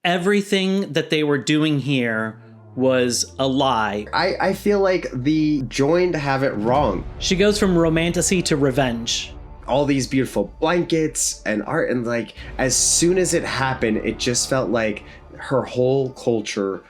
everything that they were doing here was a lie. I feel like the joined have it wrong. She goes from romantasy to revenge. All these beautiful blankets and art, and like as soon as it happened, it just felt like her whole culture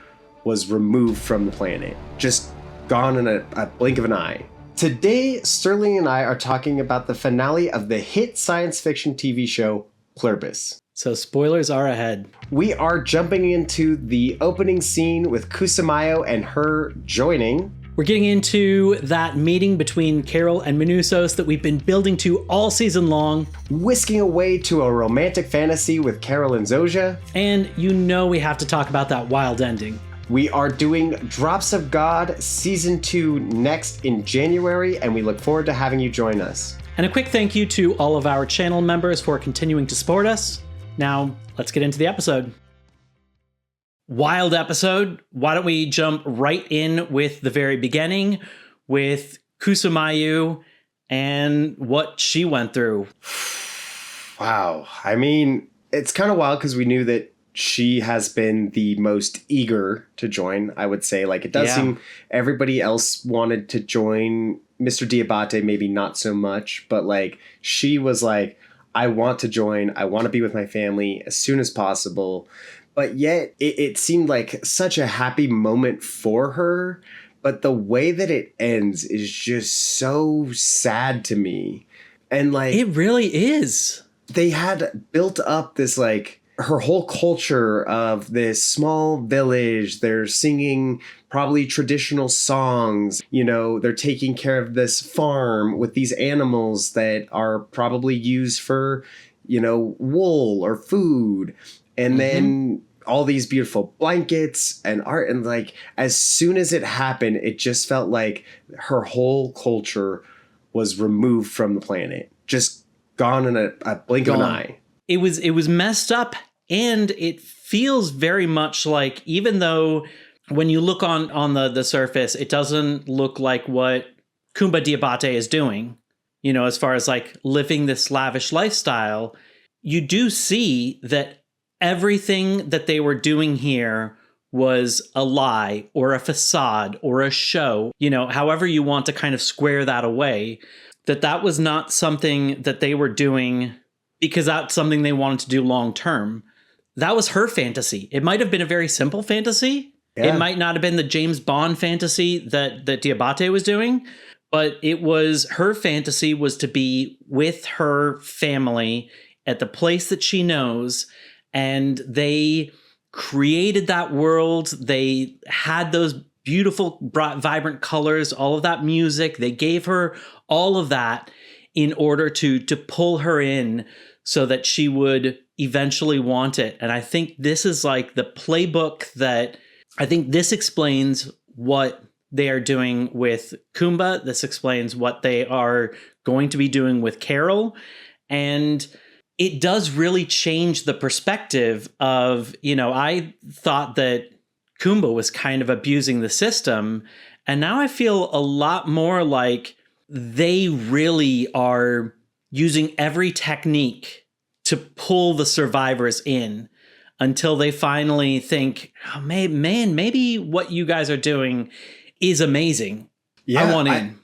was removed from the planet, just gone in a blink of an eye. Today, Sterling and I are talking about the finale of the hit science fiction TV show Pluribus. So spoilers are ahead. We are jumping into the opening scene with Kusimayu and her joining. We're getting into that meeting between Carol and Manousos that we've been building to all season long. Whisking away to a romantic fantasy with Carol and Zoja. And you know we have to talk about that wild ending. We are doing Drops of God Season 2 next in January, and we look forward to having you join us. And a quick thank you to all of our channel members for continuing to support us. Now, let's get into the episode. Wild episode. Why don't we jump right in with the very beginning with Kusimayu and what she went through. Wow. I mean, it's kind of wild because we knew that she has been the most eager to join, I would say. Like, it does seem everybody else wanted to join. Mr. Diabate, maybe not so much, but like she was like, I want to join. I want to be with my family as soon as possible. But yet it seemed like such a happy moment for her. But the way that it ends is just so sad to me. And like, it really is. They had built up this like her whole culture of this small village. They're singing probably traditional songs. You know, they're taking care of this farm with these animals that are probably used for, you know, wool or food. And then all these beautiful blankets and art. And like, as soon as it happened, it just felt like her whole culture was removed from the planet, just gone in a blink of an eye. It was messed up, and it feels very much like, even though when you look on the surface, it doesn't look like what Kumba Diabate is doing, you know, as far as like living this lavish lifestyle, you do see that everything that they were doing here was a lie or a facade or a show, you know, however you want to kind of square that away, that was not something that they were doing because that's something they wanted to do long term. That was her fantasy. It might have been a very simple fantasy. Yeah. It might not have been the James Bond fantasy that Diabate was doing, but it was her fantasy was to be with her family at the place that she knows. And they created that world. They had those beautiful, bright, vibrant colors, all of that music. They gave her all of that in order to pull her in so that she would eventually want it. And I think this is like the playbook that I think this explains what they are doing with Kumba. This explains what they are going to be doing with Carol. And it does really change the perspective of, you know, I thought that Kumba was kind of abusing the system. And now I feel a lot more like they really are using every technique to pull the survivors in until they finally think, oh, man, maybe what you guys are doing is amazing. Yeah, I want in.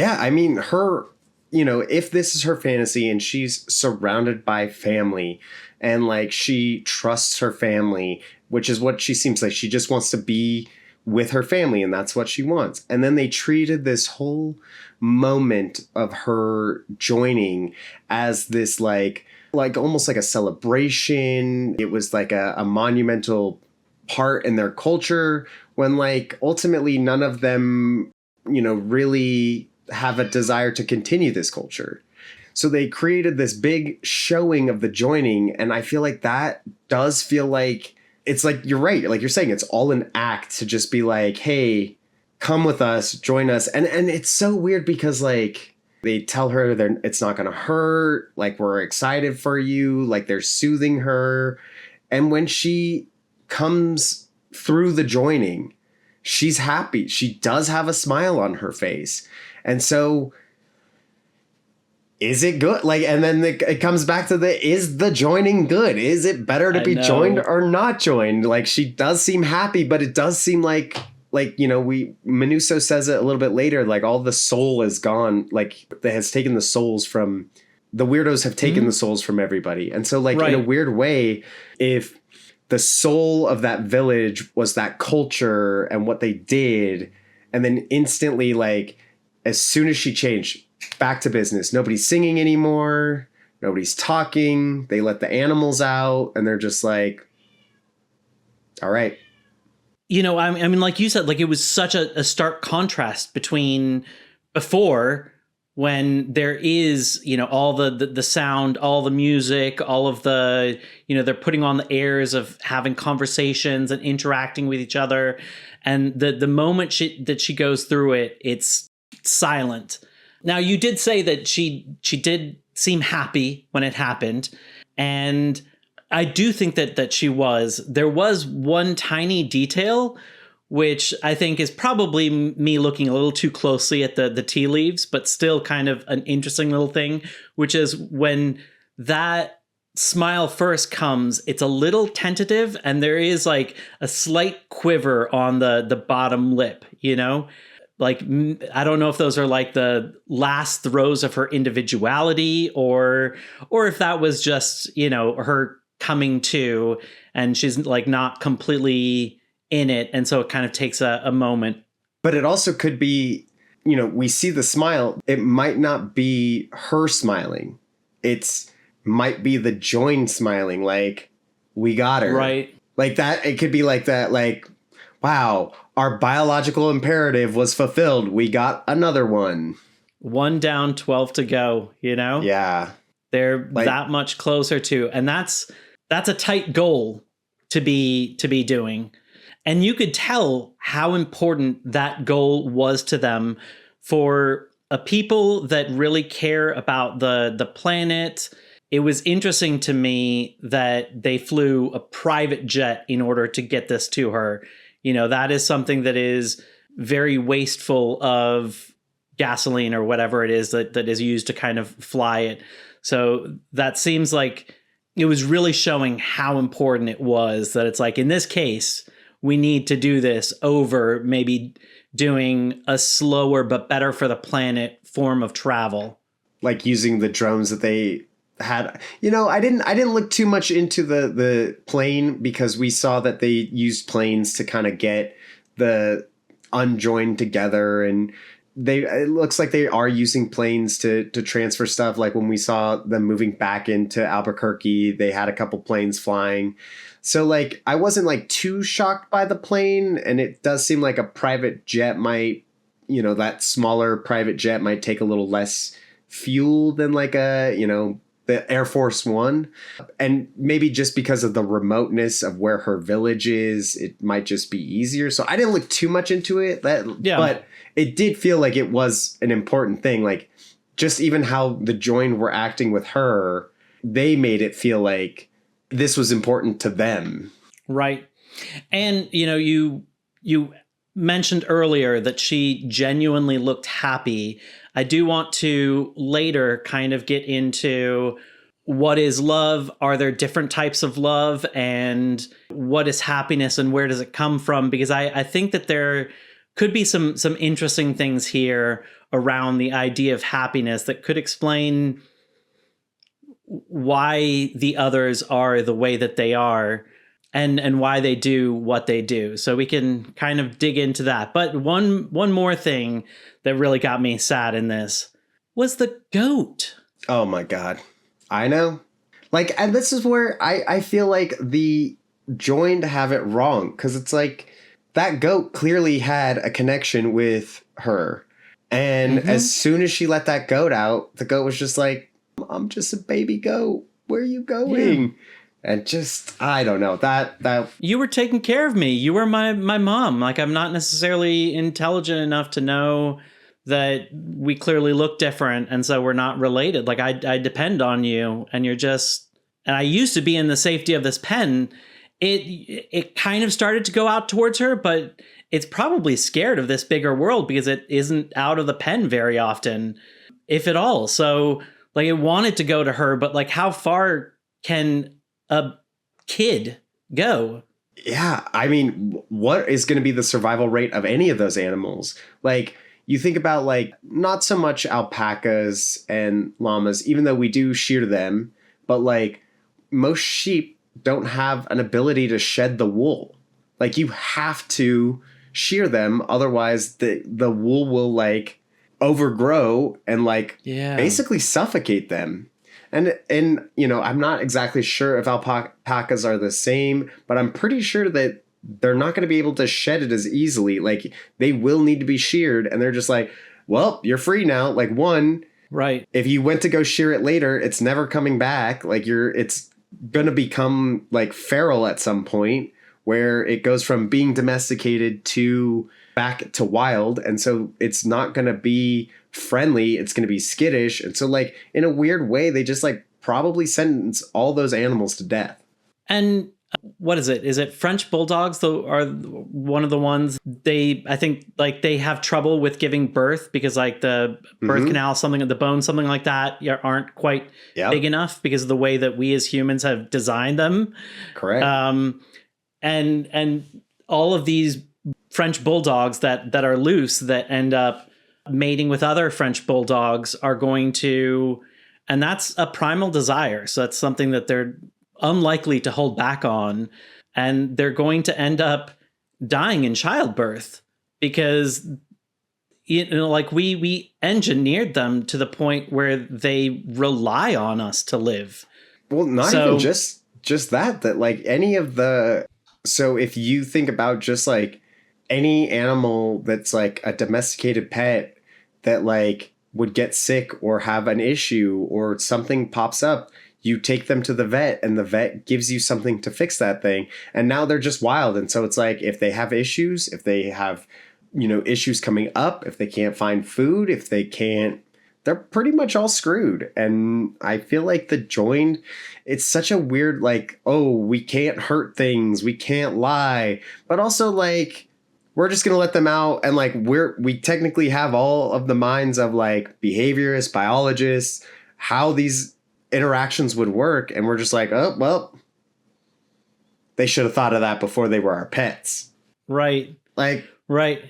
I mean, her, you know, if this is her fantasy and she's surrounded by family and like she trusts her family, which is what she seems like, she just wants to be with her family and that's what she wants. And then they treated this whole moment of her joining as this like almost like a celebration. It was like a monumental part in their culture when like ultimately none of them, you know, really have a desire to continue this culture. So they created this big showing of the joining. And I feel like that does feel like it's like, you're right. Like you're saying, it's all an act to just be like, hey, come with us, join us. And it's so weird because like they tell her it's not going to hurt. Like, we're excited for you. Like they're soothing her. And when she comes through the joining, she's happy. She does have a smile on her face. And so is it good? Like, and then it comes back to is the joining good? Is it better to be joined or not joined? Like, she does seem happy, but it does seem like, Manousos says it a little bit later, like all the soul is gone. Like, that has taken the souls from the weirdos have taken the souls from everybody. And so, like, in a weird way, if the soul of that village was that culture and what they did, and then instantly, like, as soon as she changed, back to business. Nobody's singing anymore. Nobody's talking. They let the animals out, and they're just like, all right. You know, I mean, like you said, like, it was such a stark contrast between before, when there is, you know, all the sound, all the music, all of the, you know, they're putting on the airs of having conversations and interacting with each other. And the moment that she goes through it, it's silent. Now, you did say that she did seem happy when it happened. And I do think that she was. There was one tiny detail, which I think is probably me looking a little too closely at the tea leaves, but still kind of an interesting little thing, which is when that smile first comes, it's a little tentative, and there is like a slight quiver on the bottom lip, you know? Like, I don't know if those are like the last throes of her individuality, or if that was just, you know, her coming to, and she's like not completely in it. And so it kind of takes a moment. But it also could be, you know, we see the smile. It might not be her smiling. It's might be the join smiling. Like, we got her. Right. Like that. It could be like that. Like, wow, our biological imperative was fulfilled. We got another one. 1 down, 12 to go, you know? Yeah. They're like, that much closer to, and that's a tight goal to be doing. And you could tell how important that goal was to them, for a people that really care about the planet. It was interesting to me that they flew a private jet in order to get this to her. You know, that is something that is very wasteful of gasoline or whatever it is that is used to kind of fly it. So that seems like it was really showing how important it was, that it's like, in this case, we need to do this over maybe doing a slower but better for the planet form of travel. Like using the drones that they had. You know, I didn't look too much into the plane, because we saw that they used planes to kind of get the unjoined together, and it looks like they are using planes to transfer stuff. Like when we saw them moving back into Albuquerque, they had a couple planes flying. So like, I wasn't like too shocked by the plane, and it does seem like a private jet might, you know, that smaller private jet might take a little less fuel than like a, you know, the Air Force One. And maybe just because of the remoteness of where her village is, it might just be easier. So I didn't look too much into it, but it did feel like it was an important thing. Like, just even how the join were acting with her, they made it feel like this was important to them. Right. And, you know, you mentioned earlier that she genuinely looked happy. I do want to later kind of get into what is love. Are there different types of love, and what is happiness, and where does it come from? Because I think that there could be some interesting things here around the idea of happiness that could explain why the others are the way that they are, and why they do what they do. So we can kind of dig into that. But one more thing that really got me sad in this was the goat. Oh my God. I know. Like, and this is where I feel like the joined have it wrong, because it's like, that goat clearly had a connection with her. And as soon as she let that goat out, the goat was just like, I'm just a baby goat. Where are you going? Yeah. And just, I don't know, that you were taking care of me. You were my mom. Like, I'm not necessarily intelligent enough to know that we clearly look different, and so we're not related. Like, I depend on you, and you're just, and I used to be in the safety of this pen. It kind of started to go out towards her, but it's probably scared of this bigger world because it isn't out of the pen very often, if at all. So Like it wanted to go to her, but like how far can a kid go? Yeah, I mean, what is going to be the survival rate of any of those animals? Like, you think about like not so much alpacas and llamas, even though we do shear them, but like most sheep don't have an ability to shed the wool. Like you have to shear them, otherwise the wool will like overgrow and like basically suffocate them. And you know, I'm not exactly sure if alpacas are the same, but I'm pretty sure that they're not going to be able to shed it as easily. Like they will need to be sheared, and they're just like, well, you're free now. Like one, right. If you went to go shear it later, it's never coming back. Like it's going to become like feral at some point where it goes from being domesticated to back to wild. And so it's not going to be friendly. It's going to be skittish. And so like in a weird way, they just like probably sentence all those animals to death. And what is it? Is it French bulldogs though are one of the ones I think like they have trouble with giving birth because like the birth canal, something of the bone, something like that aren't quite big enough because of the way that we as humans have designed them. Correct. And all of these French bulldogs that are loose that end up mating with other French bulldogs are going to, and that's a primal desire. So that's something that they're unlikely to hold back on, and they're going to end up dying in childbirth because like we engineered them to the point where they rely on us to live. Well, not even just that like any of the, so if you think about just like any animal that's like a domesticated pet that like would get sick or have an issue or something pops up, you take them to the vet and the vet gives you something to fix that thing. And now they're just wild. And so it's like, if they have issues, if they have, you know, issues coming up, if they can't find food, if they can't, they're pretty much all screwed. And I feel like the joined, it's such a weird, like, oh, we can't hurt things. We can't lie. But also like, we're just going to let them out. And like, we technically have all of the minds of like behaviorists, biologists, how these interactions would work, and we're just like, oh well, they should have thought of that before they were our pets, right? Like, right.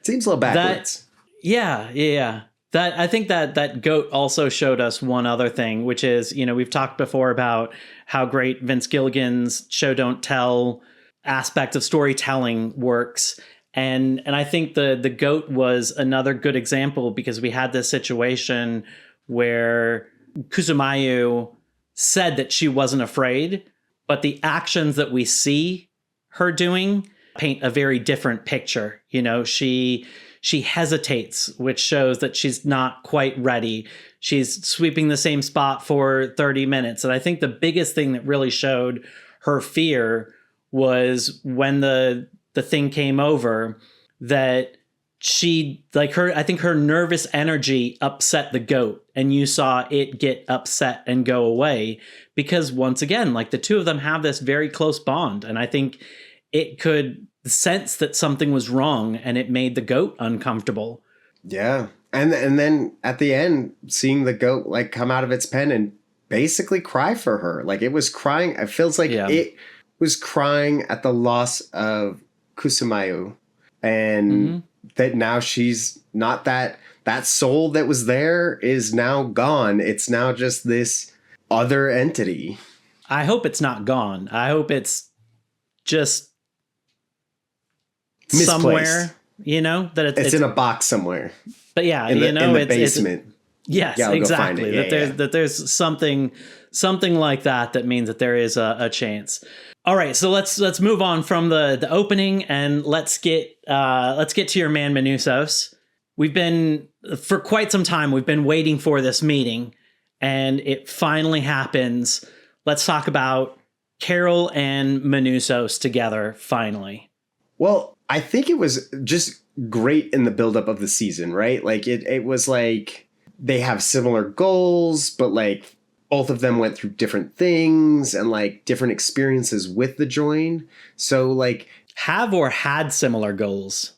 Seems a little backwards. Yeah. That I think that goat also showed us one other thing, which is, you know, we've talked before about how great Vince Gilligan's show don't tell aspect of storytelling works, and I think the goat was another good example because we had this situation where Kusimayu said that she wasn't afraid, but the actions that we see her doing paint a very different picture. You know, she hesitates, which shows that she's not quite ready. She's sweeping the same spot for 30 minutes. And I think the biggest thing that really showed her fear was when the thing came over, that she, like her, I think her nervous energy upset the goat, and you saw it get upset and go away because once again, like the two of them have this very close bond. And I think it could sense that something was wrong, and it made the goat uncomfortable. Yeah. And then at the end, seeing the goat like come out of its pen and basically cry for her. Like it was crying. It feels like it was crying at the loss of Kusimayu. And that now she's not that soul that was there is now gone. It's now just this other entity. I hope it's not gone. I hope it's just misplaced. Somewhere, you know, that it's in a box somewhere. But yeah, in the basement. Yes, exactly. That there's something like that means that there is a chance. All right, so let's move on from the opening and let's get to your man Manousos. We've been for quite some time. We've been waiting for this meeting, and it finally happens. Let's talk about Carol and Manousos together. Finally. Well, I think it was just great in the buildup of the season, right? Like it was like they have similar goals, but like both of them went through different things and like different experiences with the join. So like have or had similar goals.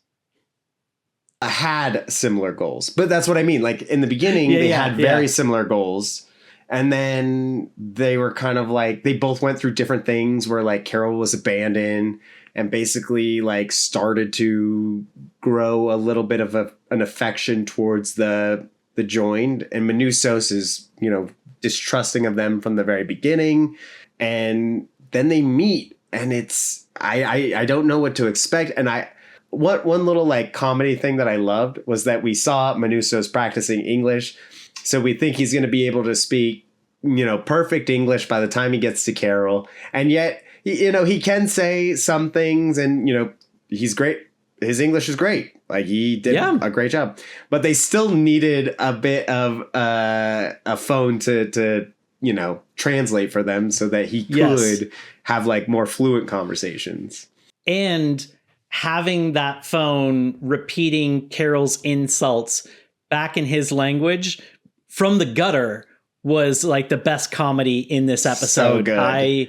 Had similar goals, but that's what I mean. Like in the beginning, they had very similar goals. And then they were kind of like, they both went through different things where like Carol was abandoned and basically like started to grow a little bit of an affection towards the joined. And Manousos is, you know, distrusting of them from the very beginning. And then they meet and it's, I don't know what to expect. And one little like comedy thing that I loved was that we saw Manousos practicing English. So we think he's going to be able to speak, you know, perfect English by the time he gets to Carol. And yet, you know, he can say some things and, you know, he's great. His English is great. Like he did a great job, but they still needed a bit of a phone to, you know, translate for them so that he could have like more fluent conversations. And having that phone repeating Carol's insults back in his language from the gutter was like the best comedy in this episode. So good. I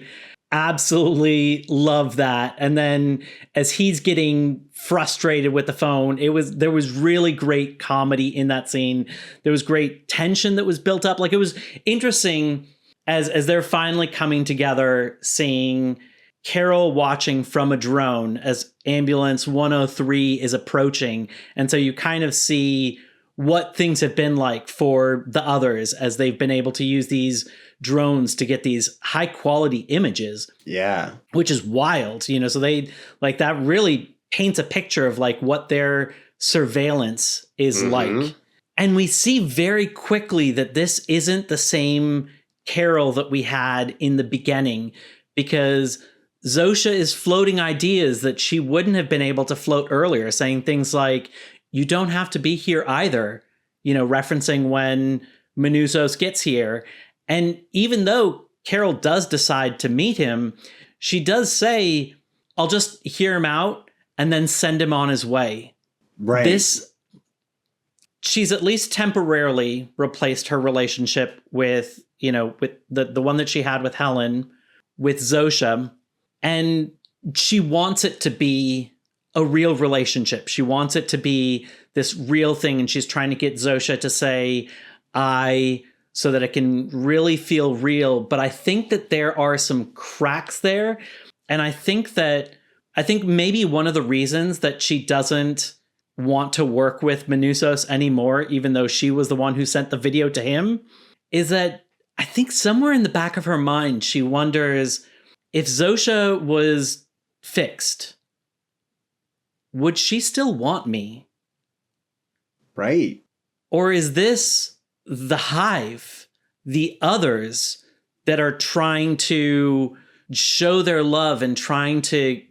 absolutely love that. And then as he's getting frustrated with the phone, there was really great comedy in that scene. There was great tension that was built up. Like it was interesting as they're finally coming together, seeing Carol watching from a drone as ambulance 103 is approaching. And so you kind of see what things have been like for the others as they've been able to use these drones to get these high quality images. Yeah. Which is wild, you know, so they like that really paints a picture of like what their surveillance is like. And we see very quickly that this isn't the same Carol that we had in the beginning, because Zosha is floating ideas that she wouldn't have been able to float earlier, saying things like, you don't have to be here either, you know, referencing when Manousos gets here. And even though Carol does decide to meet him, she does say, I'll just hear him out and then send him on his way. Right. She's at least temporarily replaced her relationship with, you know, with the one that she had with Helen, with Zosha. And she wants it to be a real relationship. She wants it to be this real thing. And she's trying to get Zosha to say, so that it can really feel real. But I think that there are some cracks there. And I think maybe one of the reasons that she doesn't want to work with Manousos anymore, even though she was the one who sent the video to him, is that I think somewhere in the back of her mind, she wonders if Zosha was fixed, would she still want me? Right. Or is this the Hive, the others that are trying to show their love and trying to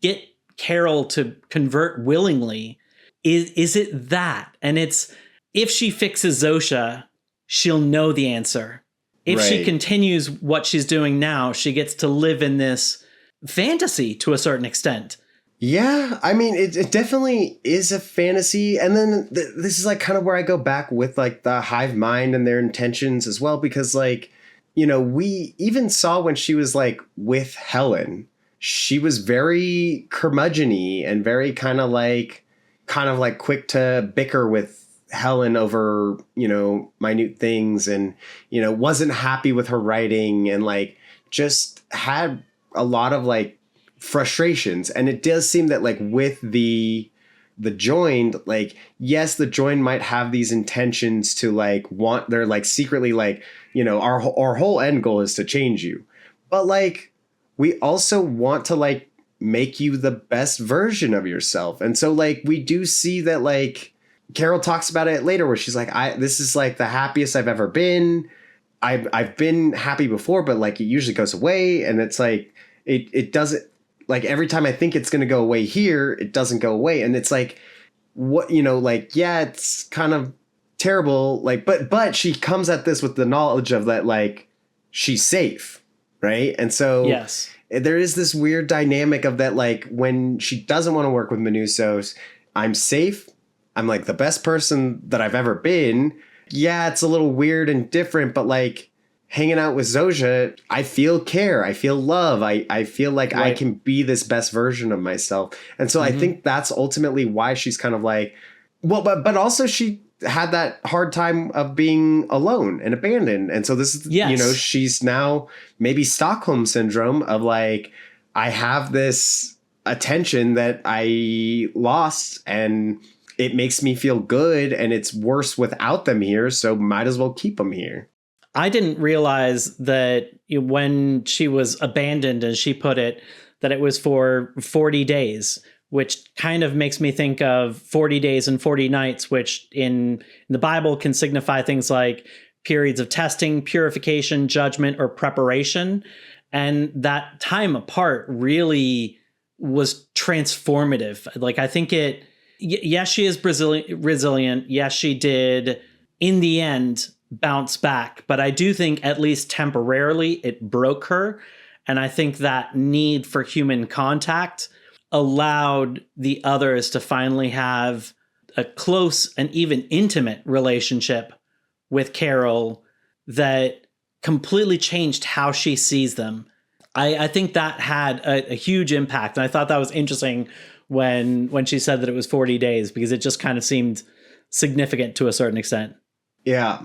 get Carol to convert willingly? Is it that? And it's, if she fixes Zosha, she'll know the answer. If she continues what she's doing now, she gets to live in this fantasy to a certain extent. Yeah, I mean, it definitely is a fantasy. And then this is like kind of where I go back with like the Hive mind and their intentions as well. Because like, you know, we even saw when she was like with Helen, she was very curmudgeon-y and very kind of like quick to bicker with Helen over, you know, minute things, and, you know, wasn't happy with her writing and like just had a lot of like frustrations. And it does seem that like with the joined, like, yes, the joined might have these intentions to like want, they're like secretly like, you know, our whole end goal is to change you. But like, we also want to like make you the best version of yourself. And so like, we do see that like Carol talks about it later where she's like, this is like the happiest I've ever been. I've been happy before, but like it usually goes away. And it's like, it doesn't, like every time I think it's going to go away here, it doesn't go away. And it's like, what, you know, like, yeah, it's kind of terrible. Like, but she comes at this with the knowledge of that, like, she's safe. Right. And so yes, there is this weird dynamic of that, like when she doesn't want to work with Manousos, I'm safe. I'm like the best person that I've ever been. Yeah, it's a little weird and different, but like hanging out with Zosha, I feel care. I feel love. I feel like I can be this best version of myself. And so I think that's ultimately why she's kind of like, well, but also she, had that hard time of being alone and abandoned. And so this is, Yes. she's now maybe Stockholm syndrome of like, I have this attention that I lost and it makes me feel good and it's worse without them here. So might as well keep them here. I didn't realize that when she was abandoned, as she put it, that it was for 40 days, which kind of makes me think of 40 days and 40 nights, which in the Bible can signify things like periods of testing, purification, judgment, or preparation. And that time apart really was transformative. Like, I think yes, she is resilient. Yes, she did, in the end, bounce back. But I do think, at least temporarily, it broke her. And I think that need for human contact allowed the others to finally have a close and even intimate relationship with Carol that completely changed how she sees them. I think that had a huge impact. And I thought that was interesting when she said that it was 40 days, because it just kind of seemed significant to a certain extent. Yeah.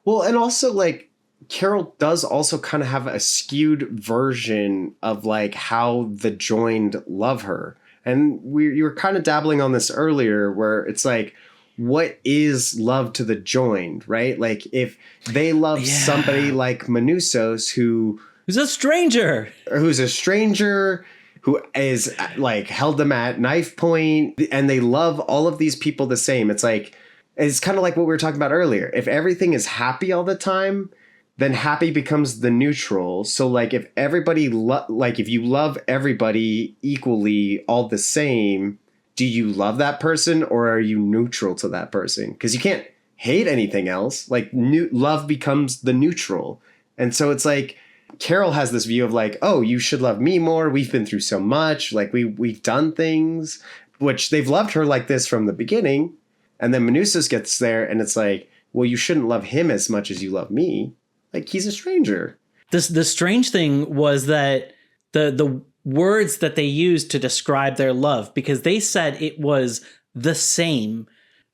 Well, and also like Carol does also kind of have a skewed version of like how the joined love her. And you were kind of dabbling on this earlier where it's like, what is love to the joined, right? Like if they love somebody like Manousos who's a stranger, who is like held them at knife point, and they love all of these people the same. It's like, it's kind of like what we were talking about earlier. If everything is happy all the time, then happy becomes the neutral. So like if everybody like if you love everybody equally all the same, do you love that person or are you neutral to that person? Because you can't hate anything else. Like love becomes the neutral. And so it's like Carol has this view of like, oh, you should love me more. We've been through so much. Like we've done things, which they've loved her like this from the beginning. And then Manousos gets there and it's like, well, you shouldn't love him as much as you love me. Like he's a stranger. The strange thing was that the words that they used to describe their love, because they said it was the same,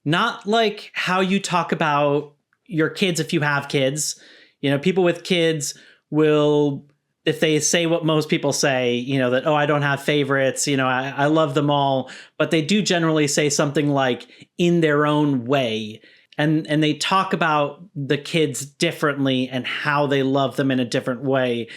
not like how you talk about your kids if you have kids. You know, people with kids will, if they say what most people say, you know, that, oh, I don't have favorites, you know, I love them all. But they do generally say something like in their own way. And they talk about the kids differently and how they love them in a different way.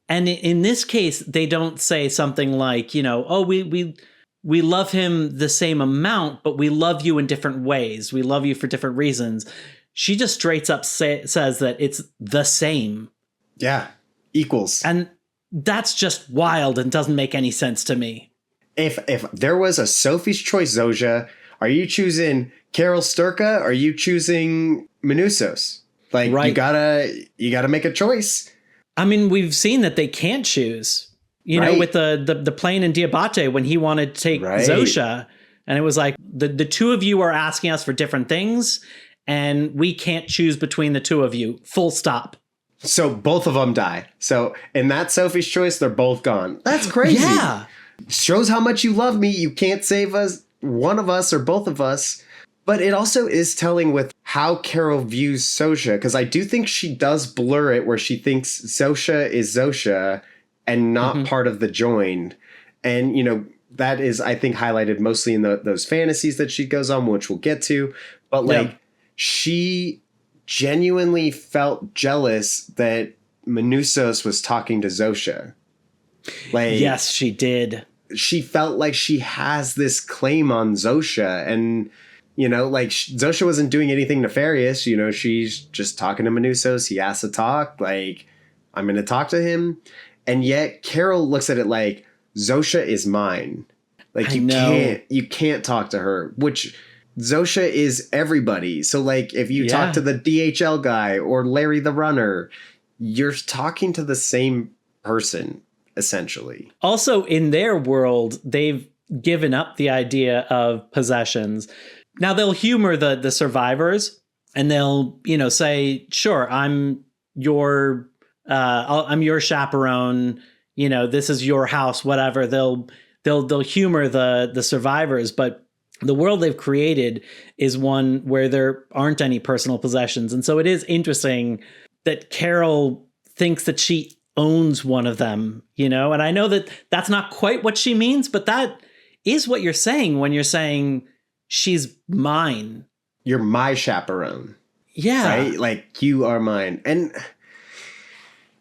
And in this case, they don't say something like, you know, oh, we love him the same amount, but we love you in different ways. We love you for different reasons. She just straight up says that it's the same. Yeah, equals. And that's just wild and doesn't make any sense to me. If there was a Sophie's Choice Zoja, are you choosing Carol Sturka? Or are you choosing Manousos? Like, right. You gotta make a choice. I mean, we've seen that they can't choose. You know, with the plane in Diabate when he wanted to take Zosha, and it was like the two of you are asking us for different things, and we can't choose between the two of you. Full stop. So both of them die. So in that Sophie's Choice, they're both gone. That's crazy. Yeah. Shows how much you love me. You can't save us, one of us or both of us. But it also is telling with how Carol views Zosha, because I do think she does blur it where she thinks Zosha is Zosha and not part of the joined. And, you know, that is, I think, highlighted mostly in those fantasies that she goes on, which we'll get to. But like, she genuinely felt jealous that Manousos was talking to Zosha. Like, yes, she did. She felt like she has this claim on Zosha, and you know, like Zosha wasn't doing anything nefarious. You know, she's just talking to Manousos. He has to talk. Like, I'm going to talk to him, and yet Carol looks at it like Zosha is mine. Like you can't talk to her, which Zosha is everybody. So like if you talk to the DHL guy or Larry the runner, you're talking to the same person, essentially. Also, in their world, they've given up the idea of possessions. Now they'll humor the survivors and they'll, you know, say, sure, I'm your chaperone. You know, this is your house, whatever. They'll humor the survivors, but the world they've created is one where there aren't any personal possessions. And so it is interesting that Carol thinks that she owns one of them, you know? And I know that that's not quite what she means, but that is what you're saying when you're saying she's mine. You're my chaperone. Yeah. Right? Like, you are mine. And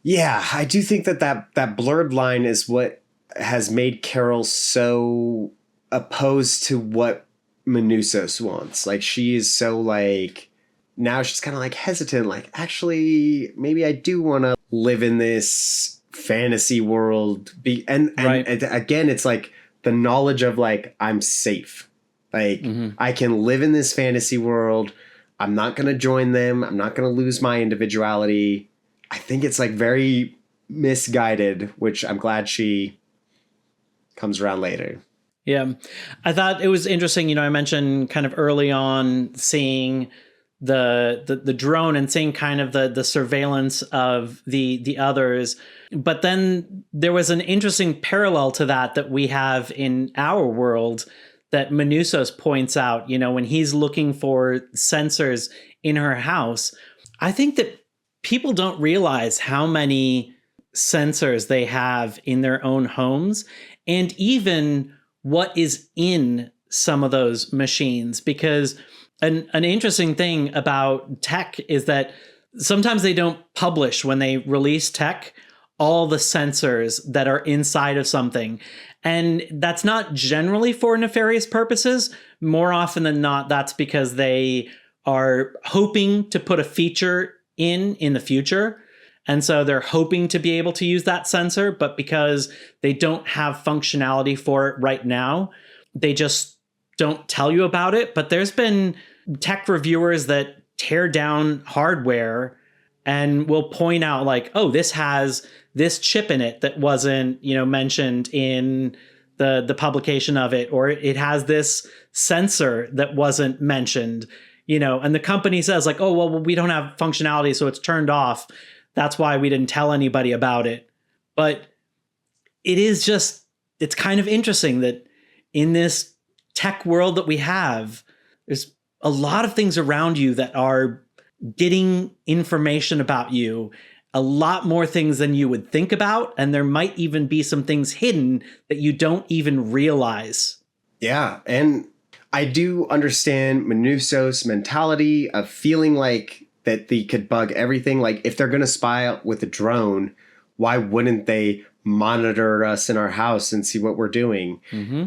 yeah, I do think that blurred line is what has made Carol so opposed to what Manousos wants. Like, she is so like, now she's kind of like hesitant, like, actually, maybe I do want to live in this fantasy world. And again, it's like the knowledge of like, I'm safe. Like, I can live in this fantasy world. I'm not going to join them. I'm not going to lose my individuality. I think it's like very misguided, which I'm glad she comes around later. Yeah. I thought it was interesting. You know, I mentioned kind of early on seeing the drone and seeing kind of the surveillance of the others. But then there was an interesting parallel to that we have in our world that Manousos points out, you know, when he's looking for sensors in her house. I think that people don't realize how many sensors they have in their own homes, and even what is in some of those machines. Because an interesting thing about tech is that sometimes they don't publish, when they release tech, all the sensors that are inside of something. And that's not generally for nefarious purposes. More often than not, that's because they are hoping to put a feature in the future. And so they're hoping to be able to use that sensor, but because they don't have functionality for it right now, they just don't tell you about it. But there's been tech reviewers that tear down hardware and will point out like, oh, this has this chip in it that wasn't, you know, mentioned in the publication of it, or it has this sensor that wasn't mentioned, you know, and the company says like, oh, well, we don't have functionality, so it's turned off. That's why we didn't tell anybody about it. But it is just, it's kind of interesting that in this tech world that we have, there's a lot of things around you that are getting information about you, a lot more things than you would think about. And there might even be some things hidden that you don't even realize. Yeah. And I do understand Manousos' mentality of feeling like that they could bug everything. Like, if they're going to spy with a drone, why wouldn't they monitor us in our house and see what we're doing?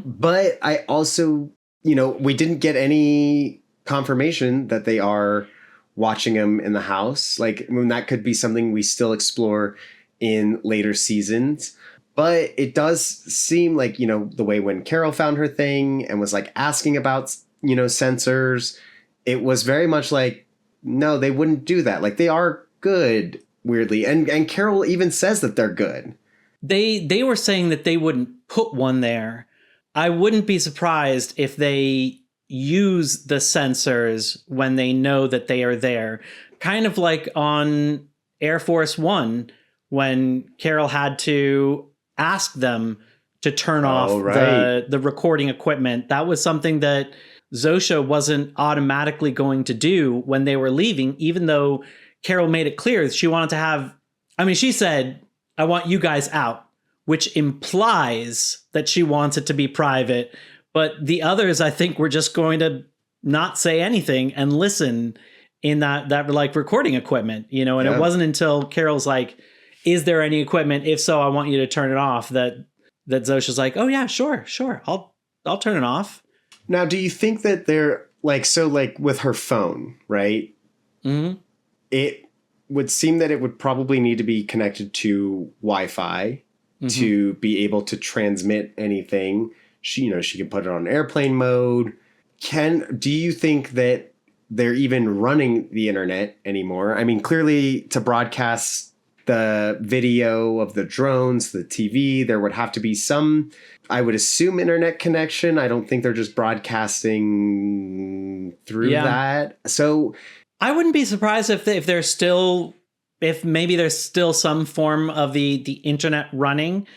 But I also, you know, we didn't get any confirmation that they are watching him in the house. Like, I mean, that could be something we still explore in later seasons. But it does seem like, you know, the way when Carol found her thing and was like asking about, you know, sensors, it was very much like, no, they wouldn't do that. Like, they are good, weirdly. And Carol even says that they're good. They were saying that they wouldn't put one there. I wouldn't be surprised if they use the sensors when they know that they are there. Kind of like on Air Force One, when Carol had to ask them to turn off the recording equipment. That was something that Zosha wasn't automatically going to do when they were leaving, even though Carol made it clear she wanted to have, I mean, she said, I want you guys out, which implies that she wants it to be private. But the others, I think, were just going to not say anything and listen in that like recording equipment, you know, and it wasn't until Carol's like, is there any equipment? If so, I want you to turn it off. That Zosha's like, oh yeah, sure. I'll turn it off. Now, do you think that they're like, so like with her phone, right? Mm-hmm. It would seem that it would probably need to be connected to Wi-Fi to be able to transmit anything. She, you know, she can put it on airplane mode. Do you think that they're even running the internet anymore? I mean, clearly to broadcast the video of the drones, the TV, there would have to be some, I would assume, internet connection. I don't think they're just broadcasting through that. So I wouldn't be surprised if there's still, if maybe there's still some form of the internet running,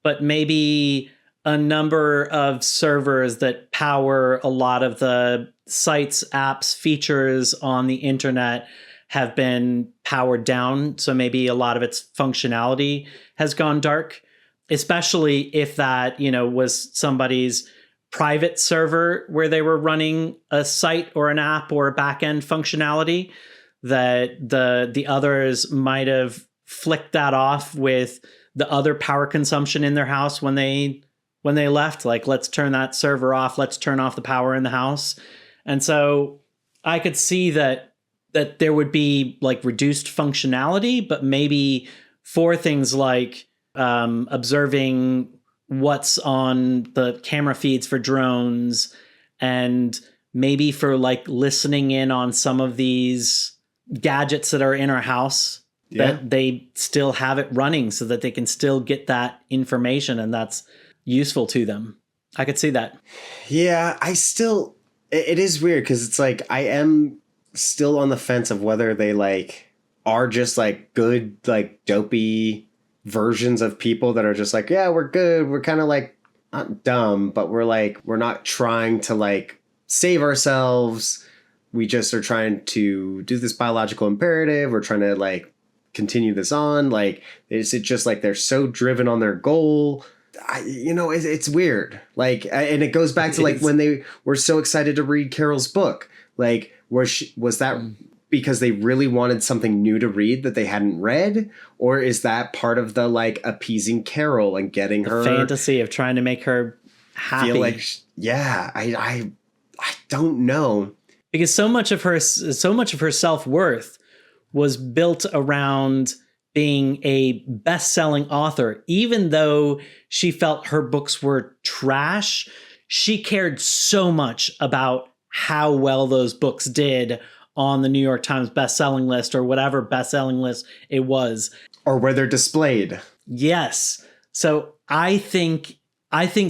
but maybe a number of servers that power a lot of the sites, apps, features on the internet have been powered down. So maybe a lot of its functionality has gone dark, especially if that, was somebody's private server where they were running a site or an app or a backend functionality, that the others might have flicked that off with the other power consumption in their house when they left. Like, let's turn that server off. Let's turn off the power in the house. And so I could see that there would be like reduced functionality, but maybe for things like observing what's on the camera feeds for drones, and maybe for like listening in on some of these gadgets that are in our house, that they still have it running so that they can still get that information, and that's useful to them. I could see that. Yeah, it is weird because it's like I am still on the fence of whether they like are just like good, like dopey versions of people that are just like, yeah, we're good. We're kind of like not dumb, but we're not trying to like save ourselves. We just are trying to do this biological imperative. We're trying to like continue this on. Like, is it just like they're so driven on their goal? It's weird. Like, and it goes back to like when they were so excited to read Carol's book. Like, was that because they really wanted something new to read that they hadn't read? Or is that part of the like appeasing Carol and getting her fantasy of trying to make her happy? Feel like, yeah, I don't know. Because so much of her self-worth was built around being a best-selling author. Even though she felt her books were trash, she cared so much about how well those books did on the New York Times best-selling list or whatever best-selling list it was. Or where they're displayed. Yes. So I think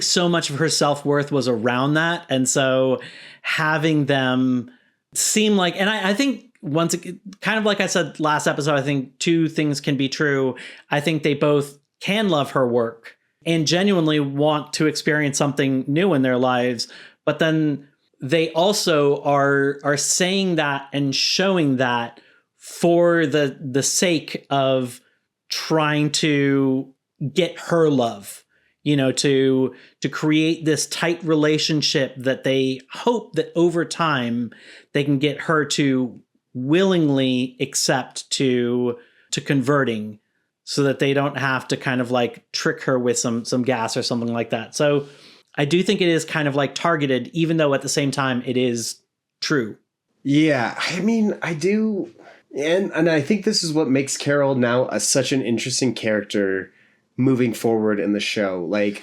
so much of her self-worth was around that. And so having them seem like, and I think once, kind of like I said last episode, I think two things can be true. I think they both can love her work and genuinely want to experience something new in their lives. But then they also are saying that and showing that for the sake of trying to get her love, to create this tight relationship that they hope that over time they can get her to willingly accept to converting, so that they don't have to kind of like trick her with some gas or something like that. So I do think it is kind of like targeted, even though at the same time it is true. Yeah, I mean, I do. And I think this is what makes Carol now such an interesting character moving forward in the show. Like,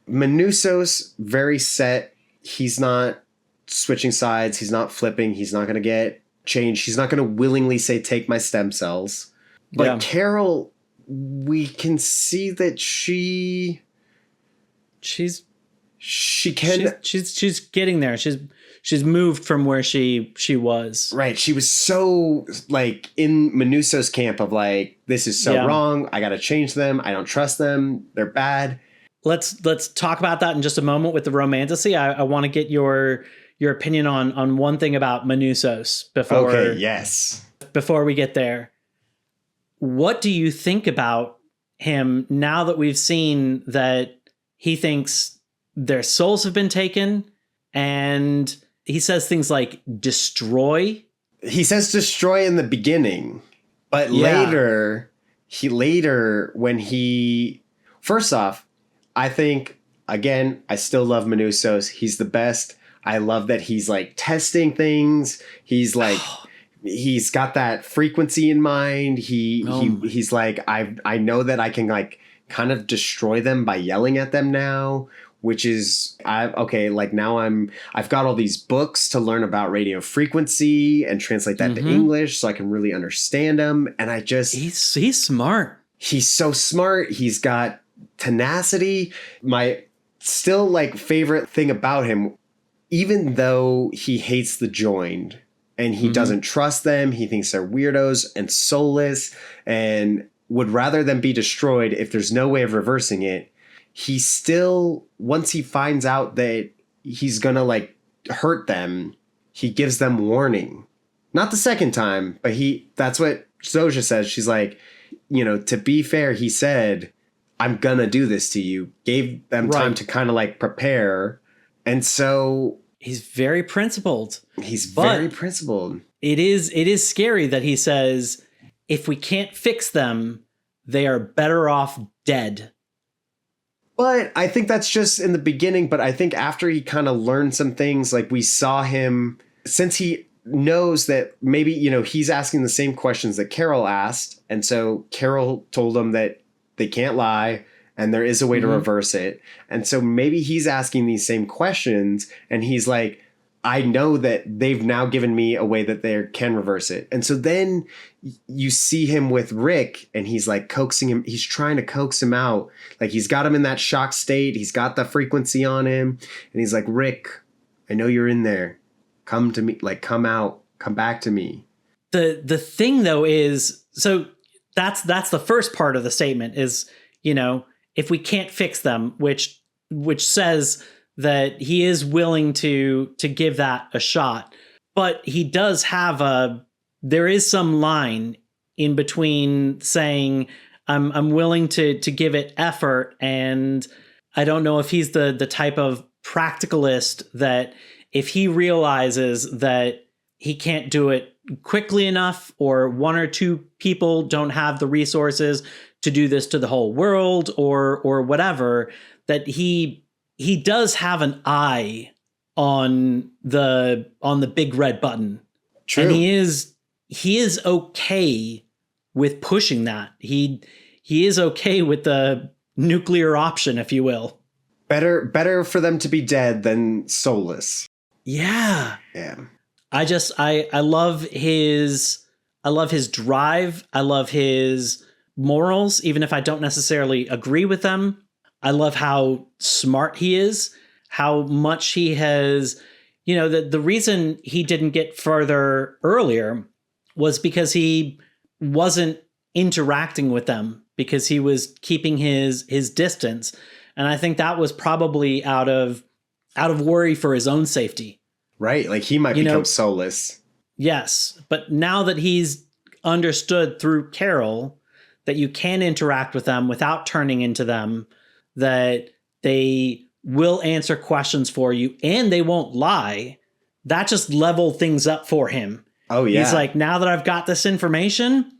Manousos, very set. He's not switching sides. He's not flipping. He's not going to get changed. He's not going to willingly say, take my stem cells. But Carol, we can see that she's getting there. She's moved from where she was. Right. She was so like in Manousos' camp of like, this is so wrong. I got to change them. I don't trust them. They're bad. Let's talk about that in just a moment with the Romantasy. I want to get your opinion on one thing about Manousos before we get there. What do you think about him now that we've seen that he thinks their souls have been taken, and he says things like destroy? He says destroy in the beginning, but later when he first off, I think, again, I still love Manousos. He's the best. I love that he's like testing things. He's like, he's got that frequency in mind. He's like, I know that I can like kind of destroy them by yelling at them now, which is, like now I've got all these books to learn about radio frequency and translate that to English so I can really understand them. And I just, he's smart. He's so smart. He's got tenacity. My still like favorite thing about him, even though he hates the joined and he doesn't trust them, he thinks they're weirdos and soulless and would rather them be destroyed if there's no way of reversing it. he still, once he finds out that he's gonna like hurt them, he gives them warning. Not the second time, but that's what Zoja says. She's like, to be fair, he said, I'm gonna do this to you. Gave them time to kind of like prepare. And so he's very principled. He's very principled. It is scary that he says, if we can't fix them, they are better off dead. But I think that's just in the beginning. But I think after he kind of learned some things, like we saw him, since he knows that maybe, he's asking the same questions that Carol asked. And so Carol told him that they can't lie and there is a way to reverse it. And so maybe he's asking these same questions and he's like, I know that they've now given me a way that they can reverse it. And so then you see him with Rick and he's like coaxing him. He's trying to coax him out. Like he's got him in that shock state. He's got the frequency on him. And he's like, Rick, I know you're in there. Come to me, like come out, come back to me. The thing though is, so that's the first part of the statement is, if we can't fix them, which says that he is willing to give that a shot. But he does have there is some line in between saying, I'm willing to give it effort. And I don't know if he's the type of practicalist that if he realizes that he can't do it quickly enough, or one or two people don't have the resources to do this to the whole world or whatever, that he does have an eye on the big red button. True. And he is okay with pushing that. He is okay with the nuclear option, if you will. Better for them to be dead than soulless. Yeah. Yeah. I love his drive. I love his morals, even if I don't necessarily agree with them. I love how smart he is, how much he has, the reason he didn't get further earlier was because he wasn't interacting with them, because he was keeping his distance. And I think that was probably out of worry for his own safety. Right. Like he might become soulless. Yes. But now that he's understood through Carol that you can interact with them without turning into them, that they will answer questions for you and they won't lie, that just leveled things up for him. Oh, yeah. He's like, now that I've got this information,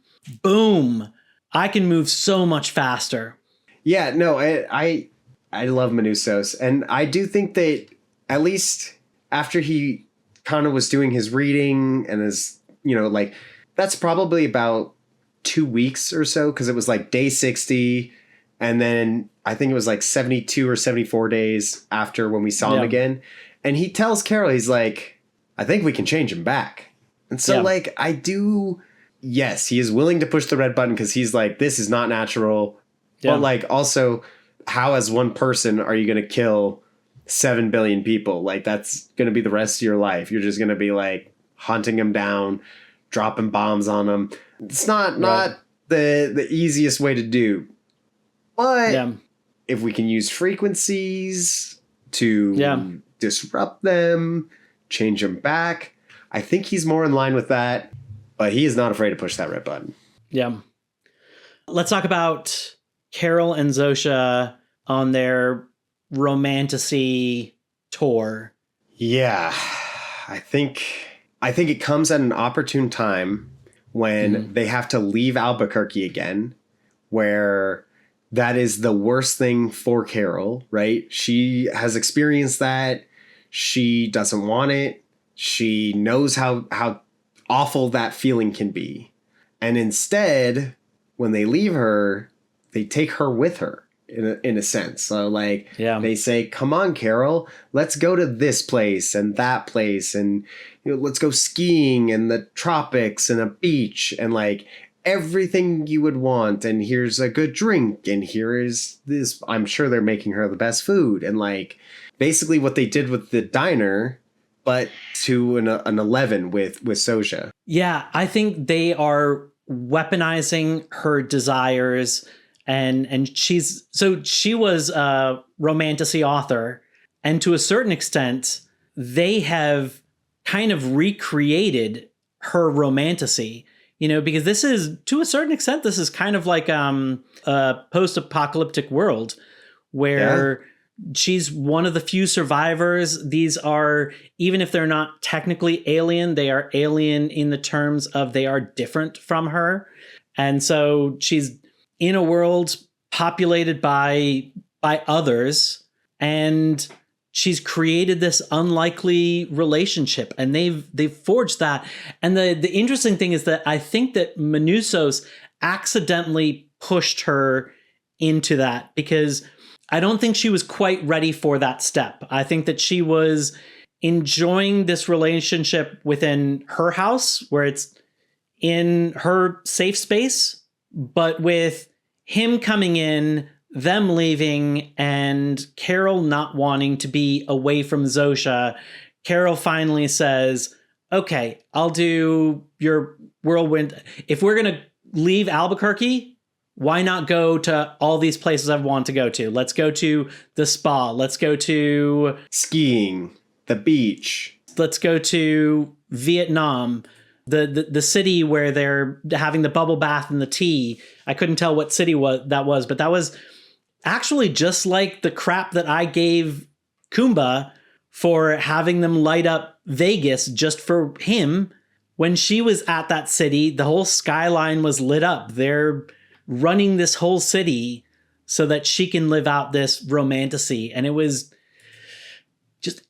boom, I can move so much faster. Yeah, no, I love Manousos. And I do think that at least after he kind of was doing his reading and his, like that's probably about 2 weeks or so, because it was like day 60. And then I think it was like 72 or 74 days after when we saw him again. And he tells Carol, he's like, I think we can change him back. And so like, yes, he is willing to push the red button because he's like, this is not natural. Yeah. But like also, how as one person are you going to kill 7 billion people? Like that's going to be the rest of your life. You're just going to be like hunting them down, dropping bombs on them. It's not the easiest way to do. But if we can use frequencies to disrupt them, change them back, I think he's more in line with that. But he is not afraid to push that red button. Yeah. Let's talk about Carol and Zosha on their Romantasy tour. Yeah. I think it comes at an opportune time when they have to leave Albuquerque again, where that is the worst thing for Carol, right? She has experienced that. She doesn't want it. She knows how awful that feeling can be. And instead, when they leave her, they take her with her in a sense. So they say, come on, Carol, let's go to this place and that place. And let's go skiing in the tropics and a beach and like everything you would want. And here's a good drink. And here is this. I'm sure they're making her the best food. And like basically what they did with the diner, but to an 11 with Zosha. Yeah, I think they are weaponizing her desires And she was a Romantasy author, and to a certain extent, they have kind of recreated her Romantasy. Because this is, to a certain extent, this is kind of like a post-apocalyptic world where she's one of the few survivors. These are, even if they're not technically alien, they are alien in the terms of they are different from her. And so she's in a world populated by others, and she's created this unlikely relationship, and they've forged that. And the interesting thing is that I think that Manousos accidentally pushed her into that, because I don't think she was quite ready for that step. I think that she was enjoying this relationship within her house, where it's in her safe space, but with him coming in, them leaving, and Carol not wanting to be away from Zosha, Carol finally says, okay, I'll do your whirlwind. If we're going to leave Albuquerque, why not go to all these places I've wanted to go to? Let's go to the spa. Let's go to skiing, the beach. Let's go to Vietnam, the city where they're having the bubble bath and the tea. I couldn't tell what city that was, but that was actually just like the crap that I gave Kumba for having them light up Vegas just for him. When she was at that city, the whole skyline was lit up. They're running this whole city so that she can live out this Romantasy. And it was just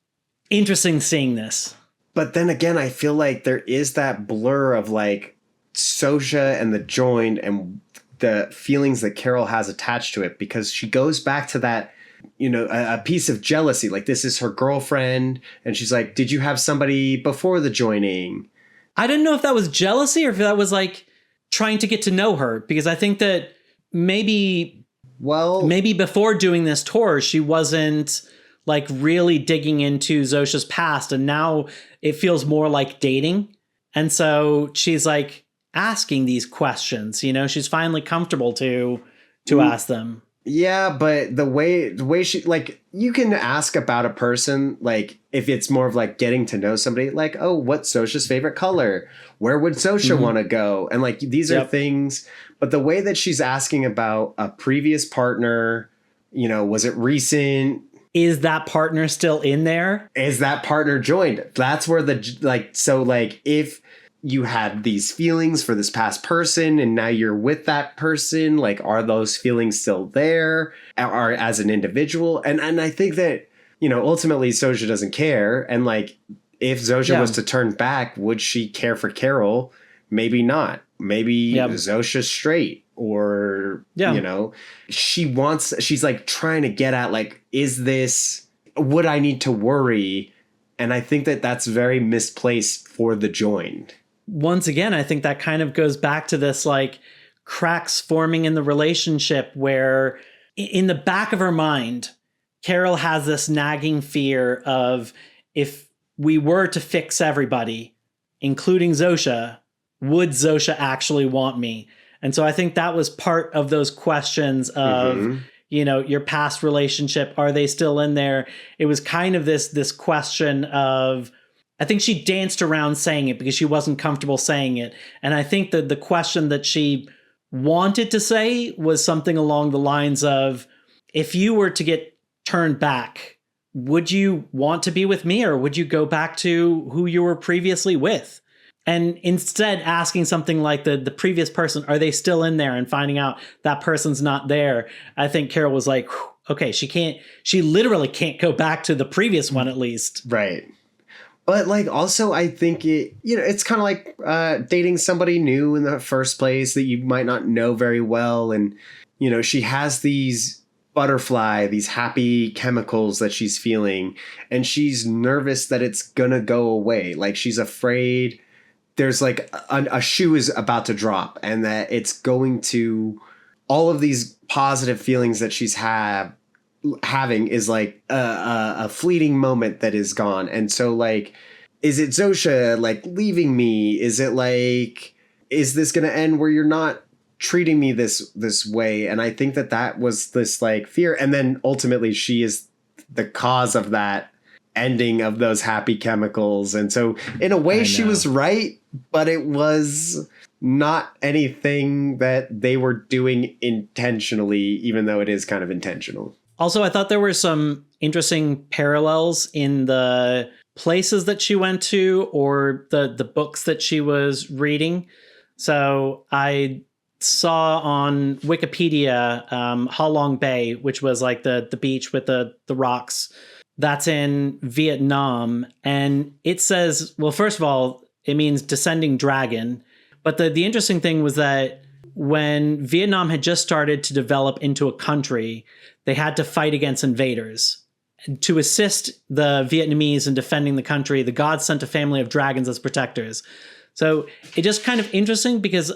interesting seeing this. But then again, I feel like there is that blur of like Zosha and the joined and the feelings that Carol has attached to it, because she goes back to that, a piece of jealousy. Like, this is her girlfriend. And she's like, did you have somebody before the joining? I didn't know if that was jealousy or if that was like trying to get to know her, because I think that maybe before doing this tour, she wasn't like really digging into Zosha's past. And now it feels more like dating. And so she's like asking these questions, she's finally comfortable to ask them. Yeah, but the way she, like, you can ask about a person, like, if it's more of like getting to know somebody, like, oh, what's Zosha's favorite color? Where would Zosha want to go? And like, these are things, but the way that she's asking about a previous partner, was it recent? Is that partner still in there? Is that partner joined? That's where if you had these feelings for this past person and now you're with that person, like, are those feelings still there, or as an individual? And I think that, ultimately Zosha doesn't care. And like, if Zosha was to turn back, would she care for Carol? Maybe not. Maybe Zosha's straight, or, she's like trying to get at, like, would I need to worry? And I think that that's very misplaced for the joined. Once again, I think that kind of goes back to this like cracks forming in the relationship, where in the back of her mind, Carol has this nagging fear of, if we were to fix everybody, including Zosha, would Zosha actually want me? And so I think that was part of those questions of, your past relationship. Are they still in there? It was kind of this question of, I think she danced around saying it because she wasn't comfortable saying it. And I think that the question that she wanted to say was something along the lines of, if you were to get turned back, would you want to be with me, or would you go back to who you were previously with? And instead asking something like the previous person, are they still in there? And finding out that person's not there. I think Carol was like, okay, she literally can't go back to the previous one, at least. Right. But like, also, I think it's kind of like dating somebody new in the first place that you might not know very well. And, she has these these happy chemicals that she's feeling, and she's nervous that it's going to go away. Like, she's afraid there's like a shoe is about to drop, and that it's going to, all of these positive feelings that she's having is like a fleeting moment that is gone. And so like, is it Zosha like leaving me? Is it like, is this going to end where you're not treating me this way. And I think that was this like fear. And then ultimately she is the cause of that ending of those happy chemicals. And so in a way she was right, but it was not anything that they were doing intentionally, even though it is kind of intentional. Also, I thought there were some interesting parallels in the places that she went to or the books that she was reading. So I saw on Wikipedia Halong Bay, which was like the beach with the rocks. That's in Vietnam. And it says, well, first of all, it means descending dragon. But the interesting thing was that when Vietnam had just started to develop into a country, they had to fight against invaders. To assist the Vietnamese in defending the country, the gods sent a family of dragons as protectors. So it just kind of interesting because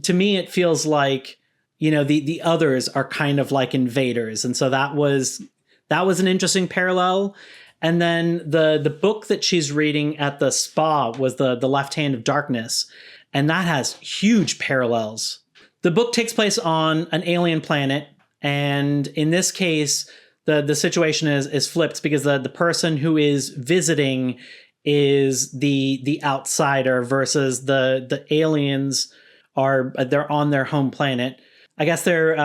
to me, it feels like, you know, the others are kind of like invaders. And so that was an interesting parallel. And then the book that she's reading at the spa was the Left Hand of Darkness. And that has huge parallels. The book takes place on an alien planet. And in this case, the situation is flipped because the person who is visiting is the outsider versus the aliens they're on their home planet. I guess they're